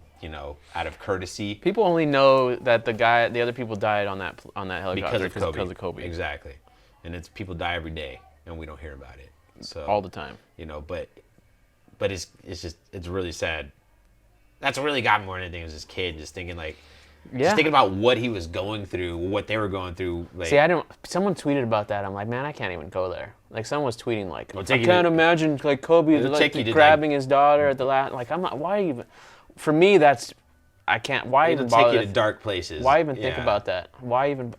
out of courtesy. People only know that the other people died on that helicopter because of Kobe. Exactly, and people die every day, and we don't hear about it. So all the time. But it's really sad. That's what really got me more than anything was this kid just thinking like. Yeah. Just thinking about what he was going through, what they were going through. Like, see, someone tweeted about that. I'm like, man, I can't even go there. Like, someone was tweeting like, I take you can't to- imagine like Kobe It'll take you to, grabbing his daughter at the last. Like, I'm not. Why even? For me, I can't. Why it'll even take bother? you to dark places. Why even think Yeah. about that? Why even?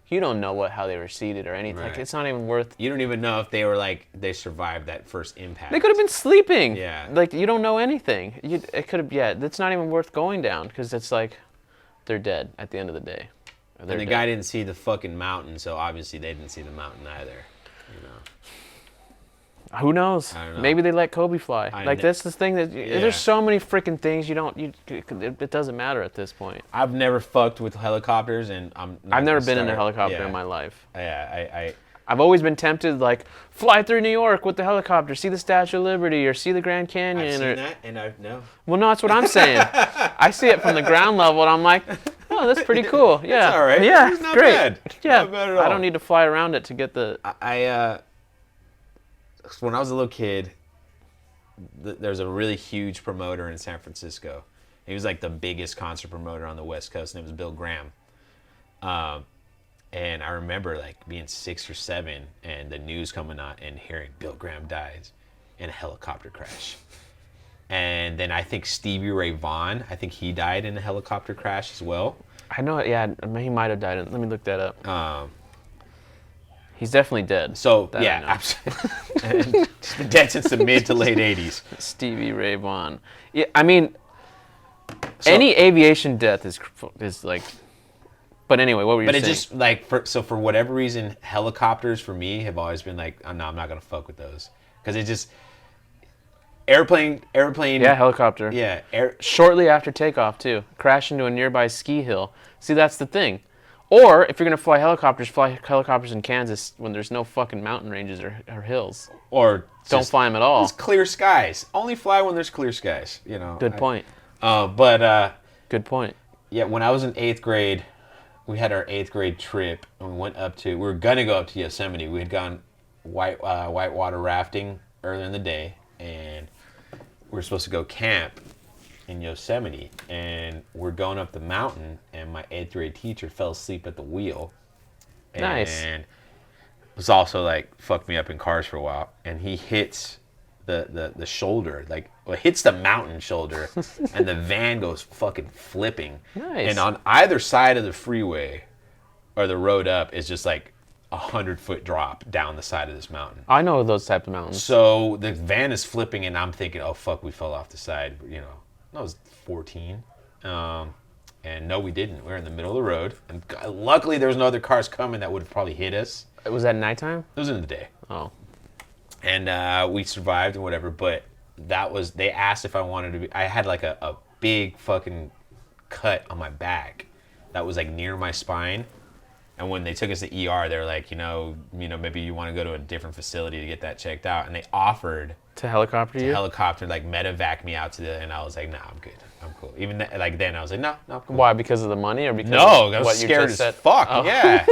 You don't know how they were seated or anything. Right. Like, it's not even worth. You don't even know if they were like they survived that first impact. They could have been sleeping. Yeah. Like, you don't know anything. It could have. Yeah, it's not even worth going down because it's like, they're dead at the end of the day. And the guy didn't see the fucking mountain, so obviously they didn't see the mountain either. Who knows? I don't know. Maybe they let Kobe fly. That's the thing that Yeah. there's so many freaking things it doesn't matter at this point. I've never fucked with helicopters, and I've never been in a helicopter in my life. Yeah, I've always been tempted, like, fly through New York with the helicopter, see the Statue of Liberty, or see the Grand Canyon. I've seen that, and I've no. Well, no, that's what I'm saying. I see it from the ground level, and I'm like, oh, that's pretty cool. Yeah, It's all right. Yeah, It's not great. bad. Yeah, Not bad at all. I don't need to fly around it to get the. When I was a little kid, there's a really huge promoter in San Francisco, He was like the biggest concert promoter on the West Coast, and it was Bill Graham. And I remember like being 6 or 7 and the news coming out and hearing Bill Graham dies in a helicopter crash. And then I think Stevie Ray Vaughan, I think he died in a helicopter crash as well. I know, yeah, he might have died. Let me look that up. He's definitely dead. So, yeah, absolutely. He's been dead since the mid to late 80s. Stevie Ray Vaughan. Yeah, I mean, any aviation death is like... But anyway, what were you saying? But it just, like, for whatever reason, helicopters for me have always been like, oh, no, I'm not going to fuck with those. Because it just... Airplane. Yeah, helicopter. Yeah. Shortly after takeoff, too. Crash into a nearby ski hill. See, that's the thing. Or, if you're going to fly helicopters in Kansas when there's no fucking mountain ranges or hills. Or don't fly them at all. It's clear skies. Only fly when there's clear skies, you know. Good point. Good point. Yeah, when I was in 8th grade, we had our 8th grade trip, and we were going to go up to Yosemite. We had gone whitewater rafting earlier in the day, and we were supposed to go camp in Yosemite, and we're going up the mountain, and my 8th grade teacher fell asleep at the wheel. Nice. And was also like fucked me up in cars for a while, and he hits the shoulder, hits the mountain shoulder, and the van goes fucking flipping. Nice. And on either side of the freeway or the road up is just like 100-foot drop down the side of this mountain. I know those type of mountains. So the van is flipping, and I'm thinking, oh fuck, we fell off the side. You know, I was 14. And no, we didn't. We were in the middle of the road, and luckily there was no other cars coming that would have probably hit us. Was that nighttime? It was in the day. Oh. And we survived and whatever, but they asked if I wanted to be, I had like a big fucking cut on my back that was like near my spine. And when they took us to ER, they were like, you know, maybe you want to go to a different facility to get that checked out. And they offered to helicopter like medevac me out and I was like, nah, I'm good. I'm cool. Even then I was like, no, I'm cool. Why? Because of the money or because of what was you scared just as said? fuck. Oh. Yeah.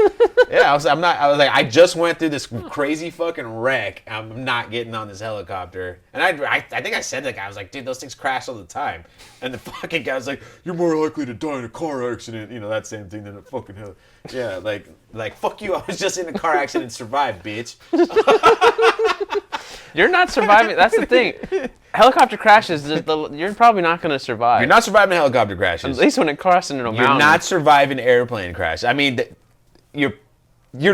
Yeah, I was like, I just went through this crazy fucking wreck. I'm not getting on this helicopter. And I think I said to the guy, I was like, dude, those things crash all the time. And the fucking guy was like, you're more likely to die in a car accident, you know, that same thing than a fucking hell. Yeah, like fuck you, I was just in a car accident and survived, bitch. You're not surviving. That's the thing. Helicopter crashes, you're probably not going to survive. You're not surviving helicopter crashes. At least when it crashes into a mountain. You're not surviving airplane crash. I mean, you're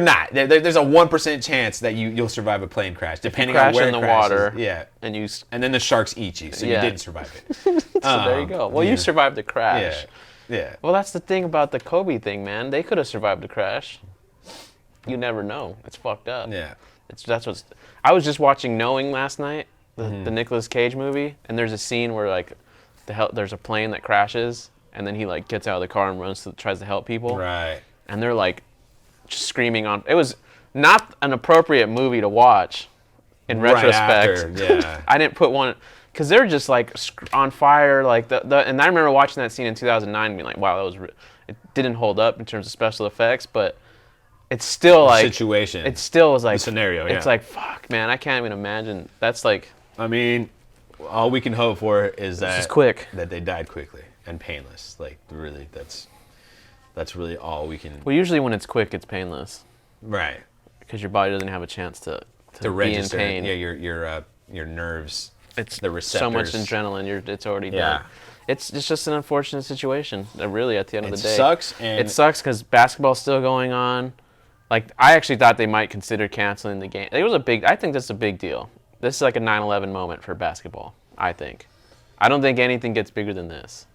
not. There's a 1% chance that you'll survive a plane crash, depending on where in it the crashes. water. Yeah. And then the sharks eat you, so you didn't survive it. So there you go. Well, you survived the crash. Yeah. Well, that's the thing about the Kobe thing, man. They could have survived the crash. You never know. It's fucked up. Yeah. I was just watching Knowing last night, the Nicolas Cage movie, and there's a scene where like there's a plane that crashes, and then he like gets out of the car and tries to help people. Right. And they're like just screaming on. It was not an appropriate movie to watch in retrospect. Yeah. I didn't put one because they're just like on fire. And I remember watching that scene in 2009 and being like, wow, it didn't hold up in terms of special effects, but it's still like situation. It still was like the scenario. Yeah. It's like fuck, man. I can't even imagine. That's like. I mean, all we can hope for is that quick. That they died quickly and painless. Like really, that's really all we can. Well, usually when it's quick, it's painless. Right. Because your body doesn't have a chance to register. Be in pain. Yeah, your nerves. It's the receptors. So much adrenaline. It's already done. It's just an unfortunate situation. Really, at the end of the day, it sucks because basketball's still going on. Like I actually thought they might consider canceling the game. I think that's a big deal. This is like a 9/11 moment for basketball. I think. I don't think anything gets bigger than this.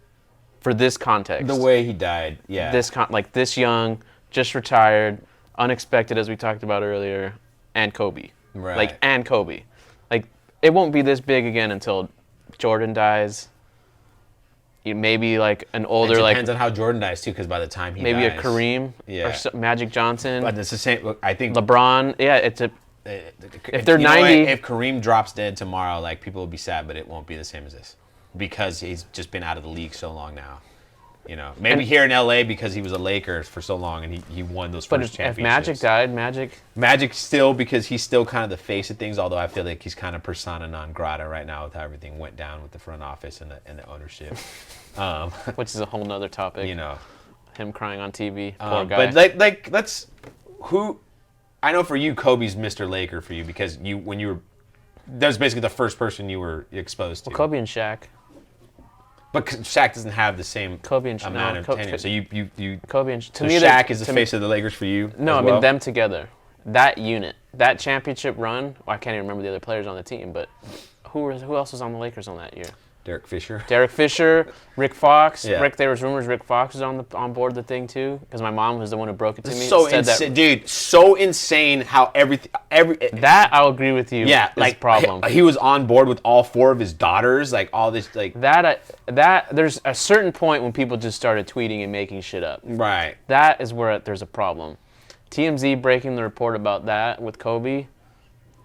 For this context. The way he died, yeah. This young, just retired, unexpected as we talked about earlier, and Kobe. Right. And Kobe. It won't be this big again until Jordan dies. Maybe like an older it depends on how Jordan dies too, because by the time he maybe dies, a Kareem or Magic Johnson. But it's the same. I think LeBron. Yeah, it's a. If they're 90, if Kareem drops dead tomorrow, like people will be sad, but it won't be the same as this because he's just been out of the league so long now. You know, maybe here in LA because he was a Laker for so long and he won those But first if championships. Magic died, Magic still, because he's still kind of the face of things, although I feel like he's kind of persona non grata right now with how everything went down with the front office and the ownership. which is a whole nother topic. You know. Him crying on TV, poor guy. But like let's who I know for you, Kobe's Mr. Laker for you because when you were that was basically the first person you were exposed to. Well, Kobe and Shaq. But Shaq doesn't have the same Kobe and amount of tenure. So you Kobe and so Shaq is the face of the Lakers for you. No, as I well? mean them together. That unit, that championship run. Well, I can't even remember the other players on the team, but who else was on the Lakers on that year? Derek Fisher. Derek Fisher, Rick Fox. Yeah. There was rumors Rick Fox was on board the thing too, because my mom was the one who broke it to me. So insane, dude. So insane how every that I'll agree with you. yeah, is like a problem. he was on board with all 4 of his daughters, like all this, like That there's a certain point when people just started tweeting and making shit up. right. That is where there's a problem. TMZ breaking the report about that with Kobe,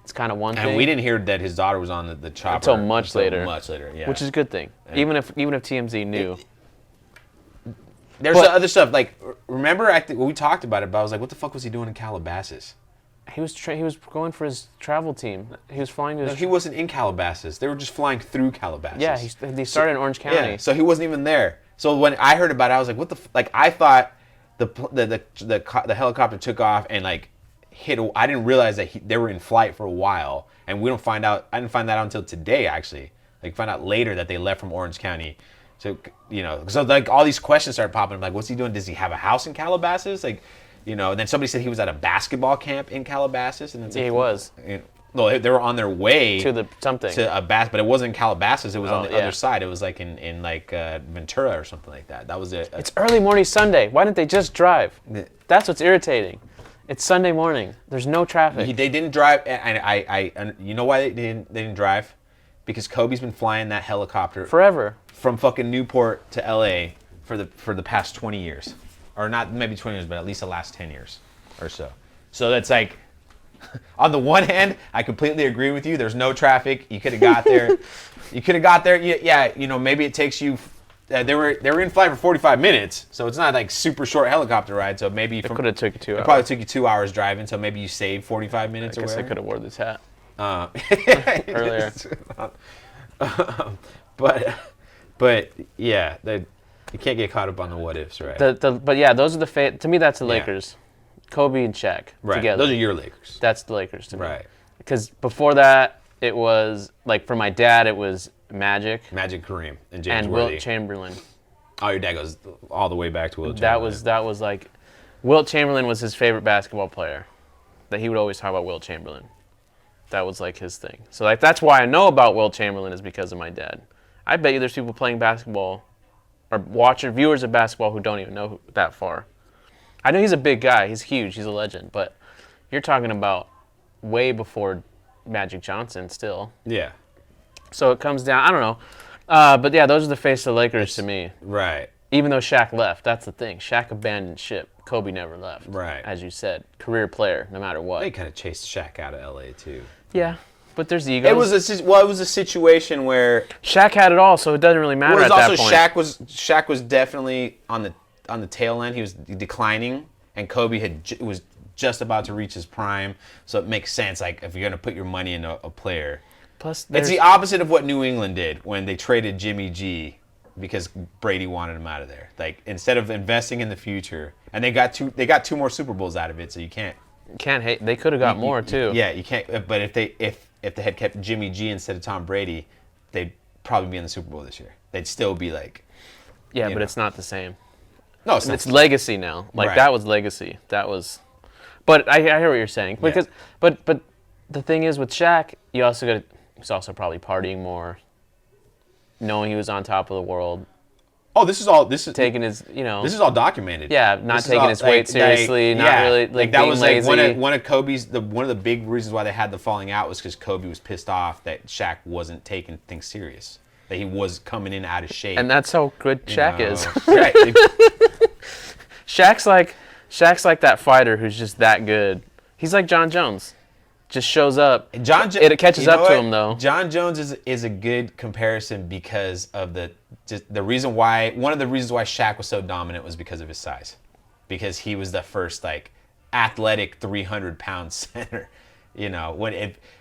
it's kind of one thing. And we didn't hear that his daughter was on the chopper until much later. Much later, yeah. Which is a good thing. Even if TMZ knew. There's other stuff like remember when we talked about it, but I was like, what the fuck was he doing in Calabasas? He was going for his travel team. He was flying to his. No, he wasn't in Calabasas. They were just flying through Calabasas. Yeah, they started in Orange County. Yeah, so he wasn't even there. So when I heard about it, I was like, what the like I thought the helicopter took off and like hit. I didn't realize that they were in flight for a while, and we don't find out. I didn't find that out until today, actually. Like, find out later that they left from Orange County. So so like all these questions started popping up. Like, what's he doing? Does he have a house in Calabasas? Like, and then somebody said he was at a basketball camp in Calabasas, and Yeah, he was. No, they were on their way To the something. to a but it wasn't in Calabasas. It was on the yeah. other side. It was like in Ventura or something like that. That was it. It's early morning Sunday. Why didn't they just drive? That's what's irritating. It's Sunday morning. There's no traffic. They didn't drive, and you know why they didn't drive? Because Kobe's been flying that helicopter Forever. from fucking Newport to LA for the past 20 years, or not maybe 20 years, but at least the last 10 years or so. So that's like, on the one hand, I completely agree with you. There's no traffic. You could have got there. Yeah. Maybe it takes you. They were in flight for 45 minutes, so it's not like super short helicopter ride. So maybe It could have took you 2 hours. It probably took you 2 hours driving, so maybe you saved 45 minutes I or guess I whatever. could have wore this hat. Earlier. But yeah, you can't get caught up on the what ifs, right? But yeah, those are to me, that's the Yeah. Lakers. Kobe and Shaq Right. together. Those are your Lakers. That's the Lakers to me. Right. Because before that, it was, like, for my dad, it was Magic Magic, Kareem, and James and Worthy. Wilt Chamberlain. Oh, your dad goes all the way back to Wilt Chamberlain. That was like, Wilt Chamberlain was his favorite basketball player. That he would always talk about Wilt Chamberlain. That was like his thing. So like that's why I know about Wilt Chamberlain is because of my dad. I bet you there's people playing basketball or viewers of basketball who don't even know that far. I know he's a big guy. He's huge. He's a legend. But you're talking about way before Magic Johnson still. Yeah. So it comes down, I don't know. But yeah, those are the face of the Lakers to me. Right. Even though Shaq left, that's the thing. Shaq abandoned ship. Kobe never left. Right. As you said, career player, no matter what. They kind of chased Shaq out of LA too. Yeah, but there's egos. It was a situation where Shaq had it all, so it doesn't really matter Whereas at that also point. Shaq was definitely on the tail end. He was declining, and Kobe was just about to reach his prime. So it makes sense. Like if you're gonna put your money in a player, Plus, it's the opposite of what New England did when they traded Jimmy G because Brady wanted him out of there. Like instead of investing in the future, and they got two more Super Bowls out of it. So you can't hate. They could have got more too. Yeah, you can't. But if they had kept Jimmy G instead of Tom Brady, they'd probably be in the Super Bowl this year. They'd still be like. Yeah, but it's not the same. No, it's not. It's legacy now. Like Right. that was legacy. That was. But I hear what you're saying. Because but the thing is with Shaq, you also got. He's also probably partying more. Knowing he was on top of the world. Oh, this is Taking his, This is all documented. Yeah, not This is taking all, his weight seriously, not really like that being was lazy. like one of Kobe's one of the big reasons why they had the falling out was because Kobe was pissed off that Shaq wasn't taking things serious, that he was coming in out of shape. And that's how good Shaq is. Right. Shaq's like that fighter who's just that good. He's like John Jones. just shows up. It catches up to him though. John Jones is a good comparison because of the reason why one of the reasons why Shaq was so dominant was because of his size, because he was the first like athletic 300-pound center. You know,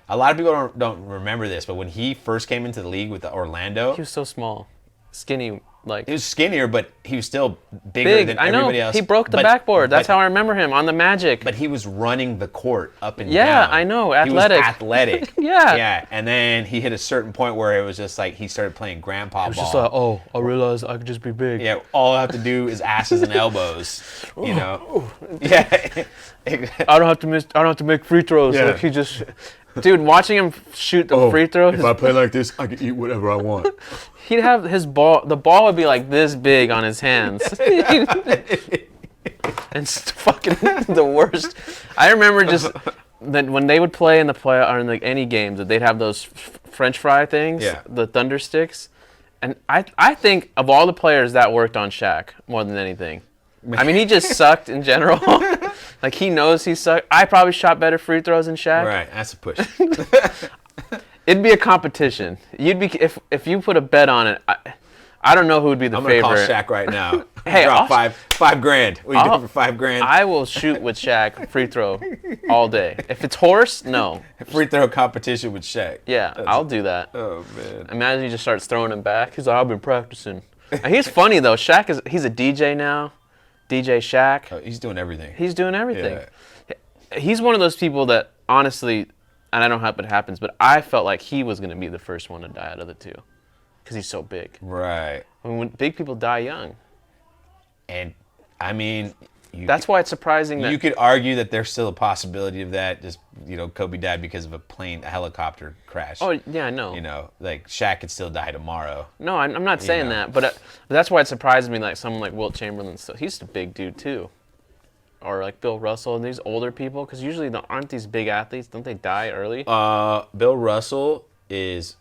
a lot of people don't remember this, but when he first came into the league with Orlando, he was so small, skinny. Like he was skinnier, but he was still bigger than everybody else. He broke the backboard. That's how I remember him on the Magic. But he was running the court up and down. Yeah, I know. Athletic. He was athletic. Yeah. Yeah. And then he hit a certain point where it was just like he started playing grandpa ball. It was just like, oh, I realized I could just be big. Yeah. All I have to do is asses and elbows. You know. Yeah. I don't have to make free throws. Yeah. Like he just. Dude, watching him shoot the free throw. If I play like this, I can eat whatever I want. He'd have his ball. The ball would be like this big on his hands. And it's fucking the worst. I remember just that when they would play in the play or in like any games, that they'd have those French fry things, the thunder sticks. And I think of all the players that worked on Shaq more than anything. I mean, he just sucked in general. Like he knows he sucked. I probably shot better free throws than Shaq. Right, that's a push. It'd be a competition. You'd be if you put a bet on it. I don't know who would be the favorite. I'm gonna call Shaq right now. Hey, drop $5,000. What are you doing for $5,000? I will shoot with Shaq free throw all day. If it's horse, no. Free throw competition with Shaq. Yeah, I'll do that. Oh man. Imagine he just starts throwing him back. He's like, I've been practicing. And he's funny though. He's a DJ now. DJ Shaq. Oh, he's doing everything. He's doing everything. Yeah. He's one of those people that honestly, and I don't know how it happens, but I felt like he was going to be the first one to die out of the two. Because he's so big. Right. I mean, when big people die young. And, I mean... That's why it's surprising that... You could argue that there's still a possibility of that. Just, Kobe died because of a helicopter crash. Oh, yeah, I know. Like, Shaq could still die tomorrow. No, I'm not saying that. But that's why it surprises me, like, someone like Wilt Chamberlain. He's a big dude, too. Or, like, Bill Russell and these older people. Because usually, aren't these big athletes? Don't they die early? Bill Russell is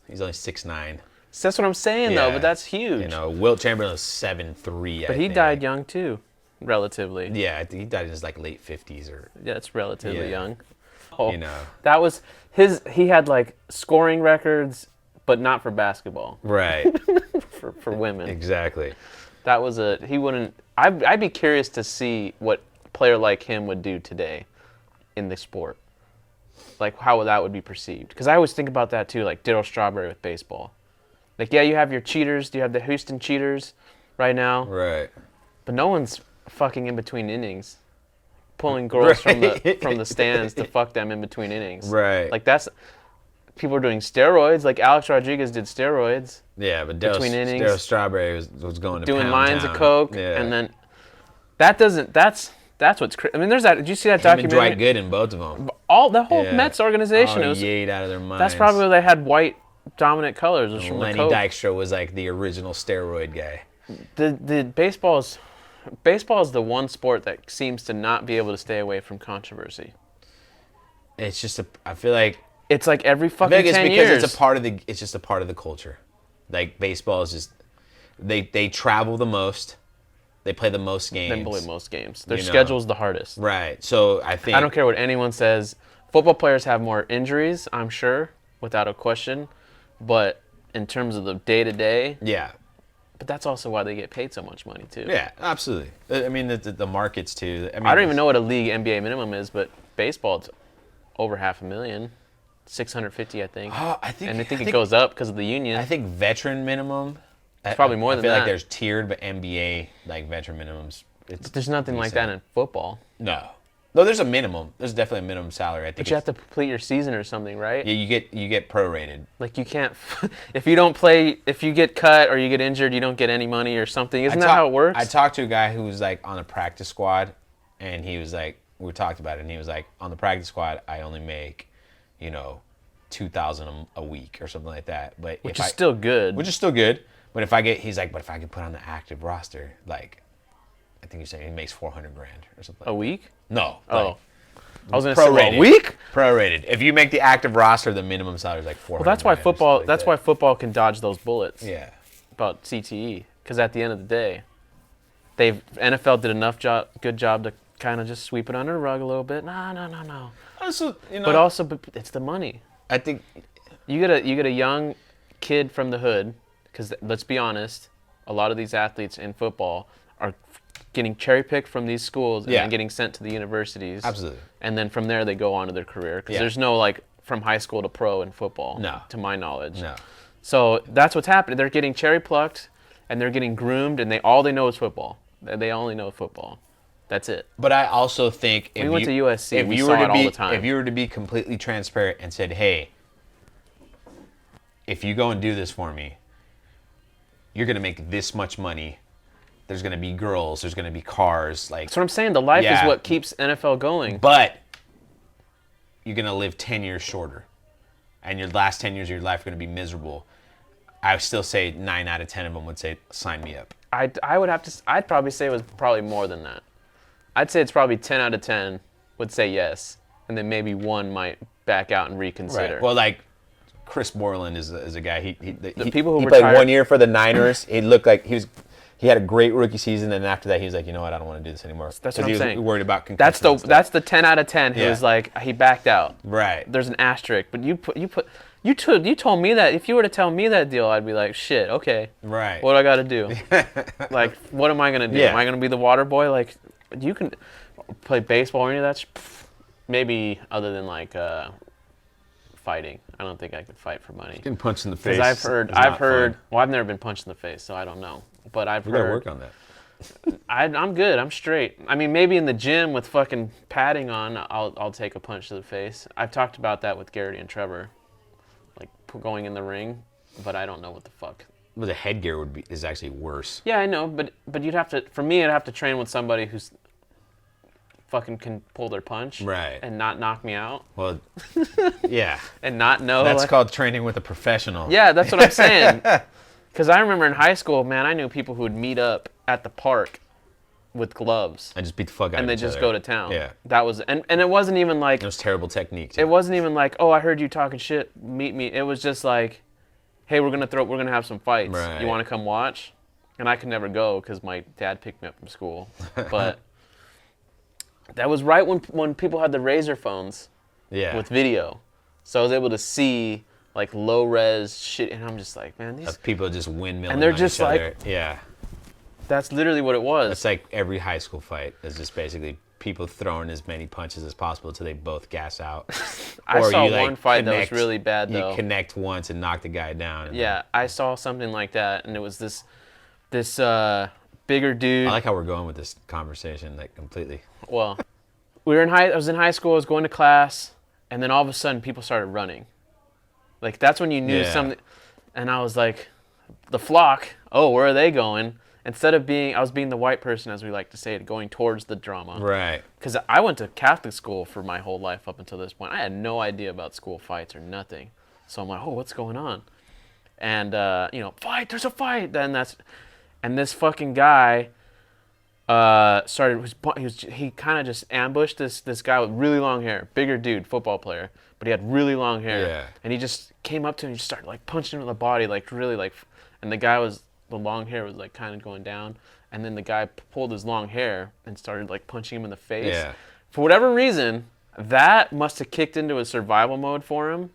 He's only 6'9". So that's what I'm saying, though, but that's huge. Wilt Chamberlain was 7'3", But he died young, too, relatively. Yeah, I think he died in his, like, late 50s. Yeah, it's relatively young. That was he had, like, scoring records, but not for basketball. Right. for women. Exactly. That was he wouldn't, I'd be curious to see what a player like him would do today in the sport. Like, how that would be perceived. Because I always think about that, too, like Darryl Strawberry with baseball. Like, yeah, you have your cheaters. You have the Houston Cheaters right now. Right. But no one's fucking in between innings. Pulling girls from the stands to fuck them in between innings. Right. Like, people are doing steroids. Like, Alex Rodriguez did steroids. Yeah, but between innings. Darryl Strawberry was going to doing Pound lines Town. of coke. Yeah. And then that's what's crazy. I mean, there's that. Did you see that documentary? Dwight Good in both of them. The whole Mets organization. All It was yayed out of their minds. That's probably why they had white dominant colors. Was from Lenny the coke. Dykstra was like the original steroid guy. The baseball is the one sport that seems to not be able to stay away from controversy. It's just I feel like it's like every fucking I think 10 it's because years. it's just a part of the culture. Like baseball is just they travel the most. They play the most games. They play most games. Their schedule's the hardest. Right. So I think I don't care what anyone says. Football players have more injuries, I'm sure, without a question. But in terms of the day-to-day, yeah. But that's also why they get paid so much money too. Yeah, absolutely. I mean the markets too. I mean, I don't even know what a league NBA minimum is, but baseball it's over $500,000, $650, I think. I think it goes up because of the union. I think veteran minimum. It's probably more than that. I feel like there's tiered, but NBA like veteran minimums. There's nothing like that in football. No, there's a minimum. There's definitely a minimum salary. I think. But you have to complete your season or something, right? Yeah, you get prorated. Like you can't, if you don't play, if you get cut or you get injured, you don't get any money or something. Isn't that how it works? I talked to a guy who was like on the practice squad, and he was like, we talked about it, and he was like, on the practice squad, I only make, $2,000 a week or something like that. But which is still good. But if I get put on the active roster, like, I think you're saying he makes $400,000 or something. A week? No. Oh. I was going to say a week? Prorated. If you make the active roster, the minimum salary is like $400,000. Well, that's why football. That's why football can dodge those bullets. Yeah. About CTE, because at the end of the day, NFL did enough good job kind of just sweep it under the rug a little bit. No. Also, But it's the money. I think You get a young kid from the hood, because let's be honest, a lot of these athletes in football are getting cherry picked from these schools and then getting sent to the universities. Absolutely. And then from there they go on to their career, because Yeah. there's no like from high school to pro in football. No. To my knowledge. No. So that's what's happening. They're getting cherry plucked, and they're getting groomed, and all they know is football. They only know football. That's it. But I also think We went to USC. We saw it all the time. If you were to be completely transparent and said, "Hey, if you go and do this for me, you're gonna make this much money. There's gonna be girls. There's gonna be cars. Like That's what I'm saying. The life Yeah. is what keeps NFL going. But you're going to live 10 years shorter. And your last 10 years of your life are going to be miserable. I would still say 9 out of 10 of them would say, sign me up. I'd probably say it was probably more than that. I'd say it's probably 10 out of 10 would say yes. And then maybe one might back out and reconsider. Right. Well, like Chris Borland is a guy. He people who he retire- played 1 year for the Niners. He looked like he had a great rookie season, and after that, he was like, you know what, I don't want to do this anymore. That's what I'm he was saying. worried about concussions. That's the 10 out of 10 who Yeah. was like he backed out. Right. There's an asterisk, but you told me that. If you were to tell me that deal, I'd be like, shit, okay. Right. What do I got to do? Like, what am I gonna do? Yeah. Am I gonna be the water boy? Like, you can play baseball or any of that. Maybe other than like fighting. I don't think I could fight for money. Getting punched in the face. Because I've heard. Fun. Well, I've never been punched in the face, so I don't know. But I've We heard. gotta work on that. I'm good. I'm straight. I mean, maybe in the gym with fucking padding on, I'll take a punch to the face. I've talked about that with Garrity and Trevor, like going in the ring, but I don't know what the fuck. Well, the headgear is actually worse. Yeah, I know, but you'd have to. For me, I'd have to train with somebody who's fucking can pull their punch, Right. and not knock me out, Well, yeah. and not know. That's like, called training with a professional. Yeah, that's what I'm saying. Because I remember in high school, man, I knew people who would meet up at the park with gloves. I just beat the fuck out of each other. And they just go to town. Yeah. That was, and it wasn't even like, It was terrible technique. Too. it wasn't even like, oh, I heard you talking shit, meet me. It was just like, hey, we're gonna have some fights. Right. You want to come watch? And I could never go because my dad picked me up from school. But that was right when people had the Razor phones Yeah. with video. So I was able to see like low res shit, and I'm just like, man, these. Of people just windmilling And they're on just each like- other. Yeah. That's literally what it was. It's like every high school fight is just basically people throwing as many punches as possible until they both gas out. I Or saw you, like, one fight that was connect- really bad though. You connect once and knock the guy down. And Yeah, I saw something like that, and it was this bigger dude. I like how we're going with this conversation, like completely. Well, I was in high school. I was going to class, and then all of a sudden, people started running. Like that's when you knew Yeah. something. And I was like, the flock. Oh, where are they going? Instead of I was being the white person, as we like to say it, going towards the drama. Right. Because I went to Catholic school for my whole life up until this point. I had no idea about school fights or nothing. So I'm like, oh, what's going on? And fight. There's a fight. And this fucking guy he kind of just ambushed this guy with really long hair, bigger dude, football player, but he had really long hair. Yeah. And he just came up to him and just started like punching him in the body, like really like, and the long hair was like kind of going down, and then the guy pulled his long hair and started like punching him in the face. Yeah. For whatever reason, that must have kicked into a survival mode for him,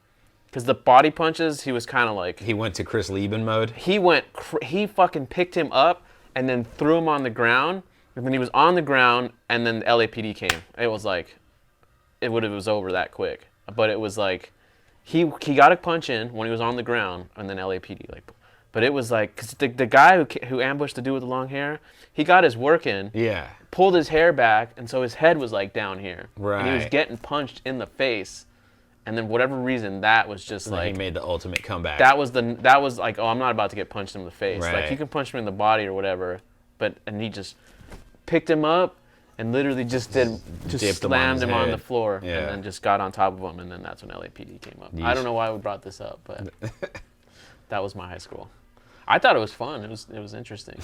because the body punches, he was kind of like, He went to Chris Lieben mode. he fucking picked him up and then threw him on the ground. And then he was on the ground, and then the LAPD came. It was like, it was over that quick. But it was like, he got a punch in when he was on the ground, and then LAPD like. But it was like, cause the guy who ambushed the dude with the long hair, he got his work in. Yeah. Pulled his hair back, and so his head was like down here. Right. And he was getting punched in the face, and then whatever reason, that was just And like. he made the ultimate comeback. That was like, oh, I'm not about to get punched in the face. Right. Like, you can punch me in the body or whatever, and he just picked him up and literally just Dipped him on slammed his him on head. the floor, Yeah. and then just got on top of him, and then that's when LAPD came up. I Yeesh. don't know why we brought this up, but that was my high school. I thought it was fun. It was interesting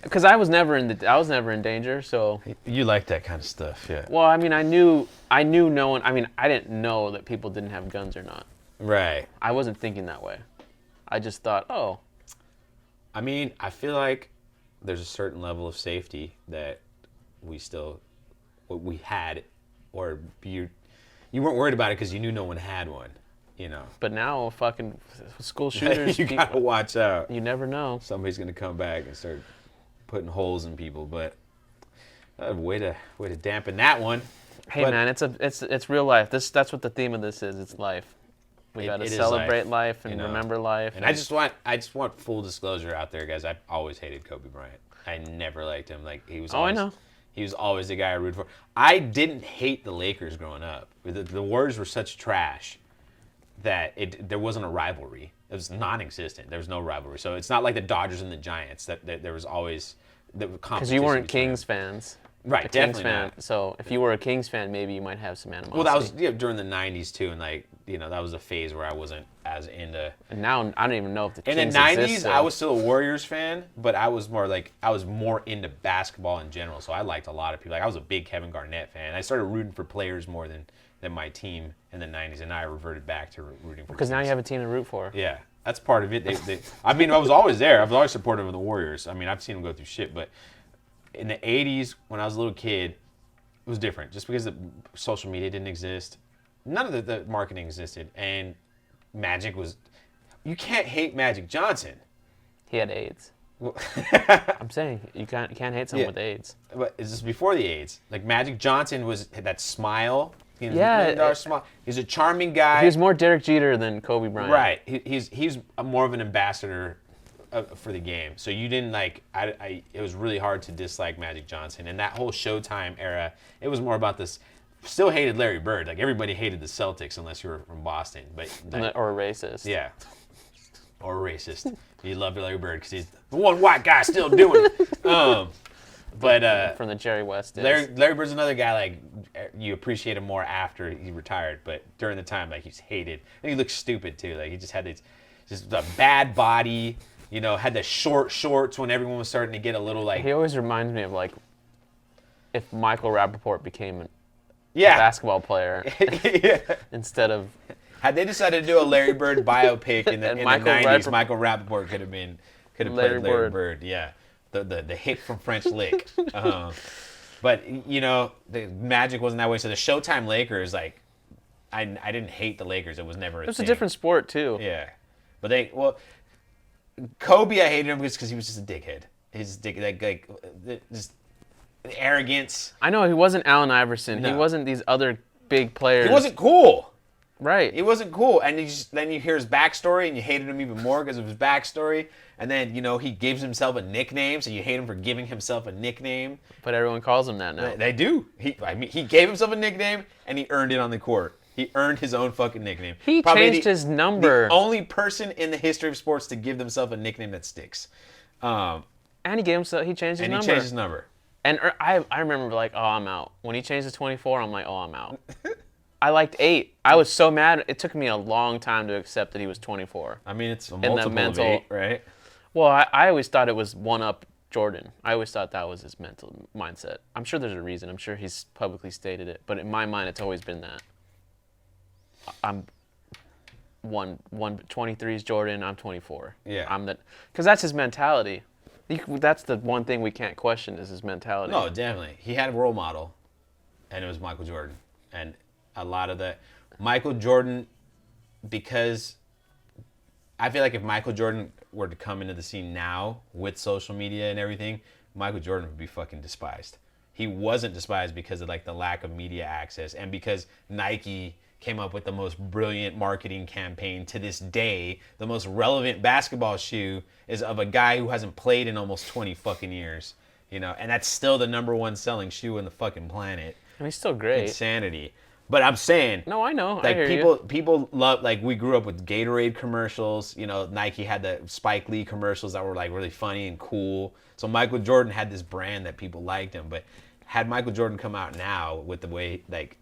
because I was never in danger. So You like that kind of stuff, yeah. well, I mean, I knew no one. I mean, I didn't know that people didn't have guns or not. Right. I wasn't thinking that way. I just thought, oh. I mean, I feel like there's a certain level of safety that we still what we had, or you weren't worried about it because you knew no one had one. You know. But now, fucking school shooters, You gotta watch out. You never know. Somebody's gonna come back and start putting holes in people. But way to dampen that one. Hey man, it's real life. That's what the theme of this is. It's life. We gotta celebrate life and remember life. And I just want full disclosure out there, guys. I always hated Kobe Bryant. I never liked him. Like he was. I know. He was always the guy I rooted for. I didn't hate the Lakers growing up. The Warriors were such trash that there wasn't a rivalry. It was non-existent. There was no rivalry. So it's not like the Dodgers and the Giants that there was always the competition. Because you weren't Kings fans. Right, definitely not. So if you were a Kings fan, maybe you might have some animosity. Well, that was during the '90s too, and that was a phase where I wasn't as into. And now I don't even know if the Kings in the '90s, exist, I was still a Warriors fan, but I was more into basketball in general. So I liked a lot of people. Like I was a big Kevin Garnett fan. I started rooting for players more than my team in the '90s, and now I reverted back to rooting for. Because now you have a team to root for. Yeah, that's part of it. I mean, I was always there. I was always supportive of the Warriors. I mean, I've seen them go through shit, but in the '80s, when I was a little kid, it was different. Just because the social media didn't exist, none of the marketing existed, and Magic was. You can't hate Magic Johnson. He had AIDS. Well, I'm saying you can't hate someone with AIDS. But is this before the AIDS? Like Magic Johnson had that smile. Smile. He's a charming guy. He was more Derek Jeter than Kobe Bryant. Right. He's more of an ambassador for the game. So you didn't like. It was really hard to dislike Magic Johnson, and that whole Showtime era. It was more about this. Still hated Larry Bird. Like everybody hated the Celtics unless you were from Boston, or a racist. Yeah. Or a racist. You loved Larry Bird because he's the one white guy still doing it. But from the Jerry West days. Larry Bird's another guy like you appreciate him more after he retired, but during the time like he's hated. And he looked stupid too. Like he just had just a bad body. You know, had the short shorts when everyone was starting to get a little like. He always reminds me of like if Michael Rappaport became a basketball player instead of. Had they decided to do a Larry Bird biopic in the 90s, Michael Rappaport could have played Larry Bird. Yeah, the hick from French Lick. But you know, the Magic wasn't that way. So the Showtime Lakers, like, I didn't hate the Lakers. It was never. It was a different sport too. Yeah, but Kobe, I hated him because he was just a dickhead. His just arrogance. I know he wasn't Allen Iverson. No. He wasn't these other big players. He wasn't cool. Right. It wasn't cool. And then you hear his backstory and you hated him even more because of his backstory. And then, you know, he gives himself a nickname, so you hate him for giving himself a nickname. But everyone calls him that now. They do. He gave himself a nickname and he earned it on the court. He earned his own fucking nickname. He changed his number. The only person in the history of sports to give themselves a nickname that sticks. And he changed his number. And he changed his number. And I remember like, oh, I'm out. When he changed to 24, I'm like, oh, I'm out. I liked 8. I was so mad. It took me a long time to accept that he was 24. I mean, it's a multiple of 8, right? Well, I always thought it was one up Jordan. I always thought that was his mental mindset. I'm sure there's a reason. I'm sure he's publicly stated it. But in my mind, it's always been that. I'm 23 is Jordan. I'm 24. Yeah. Because that's his mentality. That's the one thing we can't question is his mentality. No, definitely. He had a role model, and it was Michael Jordan. And a lot of the Michael Jordan, because I feel like if Michael Jordan were to come into the scene now with social media and everything, Michael Jordan would be fucking despised. He wasn't despised because of like the lack of media access and because Nike came up with the most brilliant marketing campaign to this day. The most relevant basketball shoe is of a guy who hasn't played in almost 20 fucking years, you know, and that's still the #1 selling shoe on the fucking planet. And he's still great. Insanity. But I'm saying, no, I know. Like I hear people love. Like we grew up with Gatorade commercials. You know, Nike had the Spike Lee commercials that were like really funny and cool. So Michael Jordan had this brand that people liked him. But had Michael Jordan come out now with the way like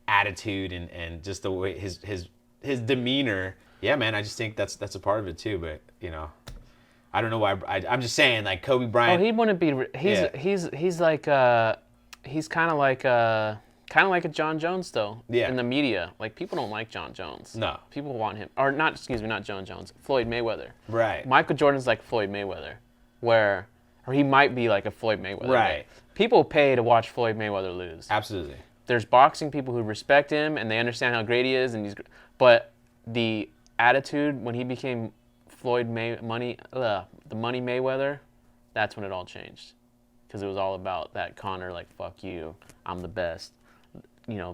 attitude and just the way his demeanor, yeah, man, I just think that's a part of it too. But you know, I don't know why. I'm just saying like Kobe Bryant. Oh, he wouldn't be. He's like he's kind of like a John Jones, though, in the media. Like, people don't like John Jones. No. People want him. Or not John Jones. Floyd Mayweather. Right. Michael Jordan's like Floyd Mayweather, where or he might be like a Floyd Mayweather. Right. People pay to watch Floyd Mayweather lose. Absolutely. There's boxing people who respect him and they understand how great he is, but the attitude when he became the Money Mayweather, that's when it all changed, because it was all about that Conor, like, fuck you, I'm the best,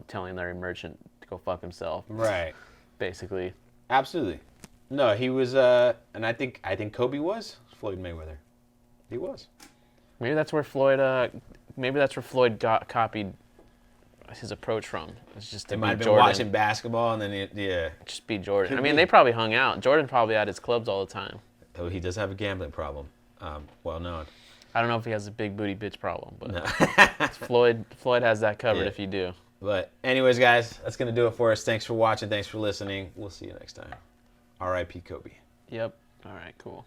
telling Larry Merchant to go fuck himself. Right. Basically. Absolutely. No, he was, and I think Kobe was Floyd Mayweather. He was. Maybe that's where Floyd copied his approach from. It's just to They be might have been Jordan. watching basketball, and then Just be Jordan. Could I mean, be. they probably hung out. Jordan probably at his clubs all the time. Oh, he does have a gambling problem. Well known. I don't know if he has a big booty bitch problem, but No. Floyd has that covered Yeah. if you do. But anyways, guys, that's gonna do it for us. Thanks for watching. Thanks for listening. We'll see you next time. R.I.P. Kobe. Yep. All right, cool.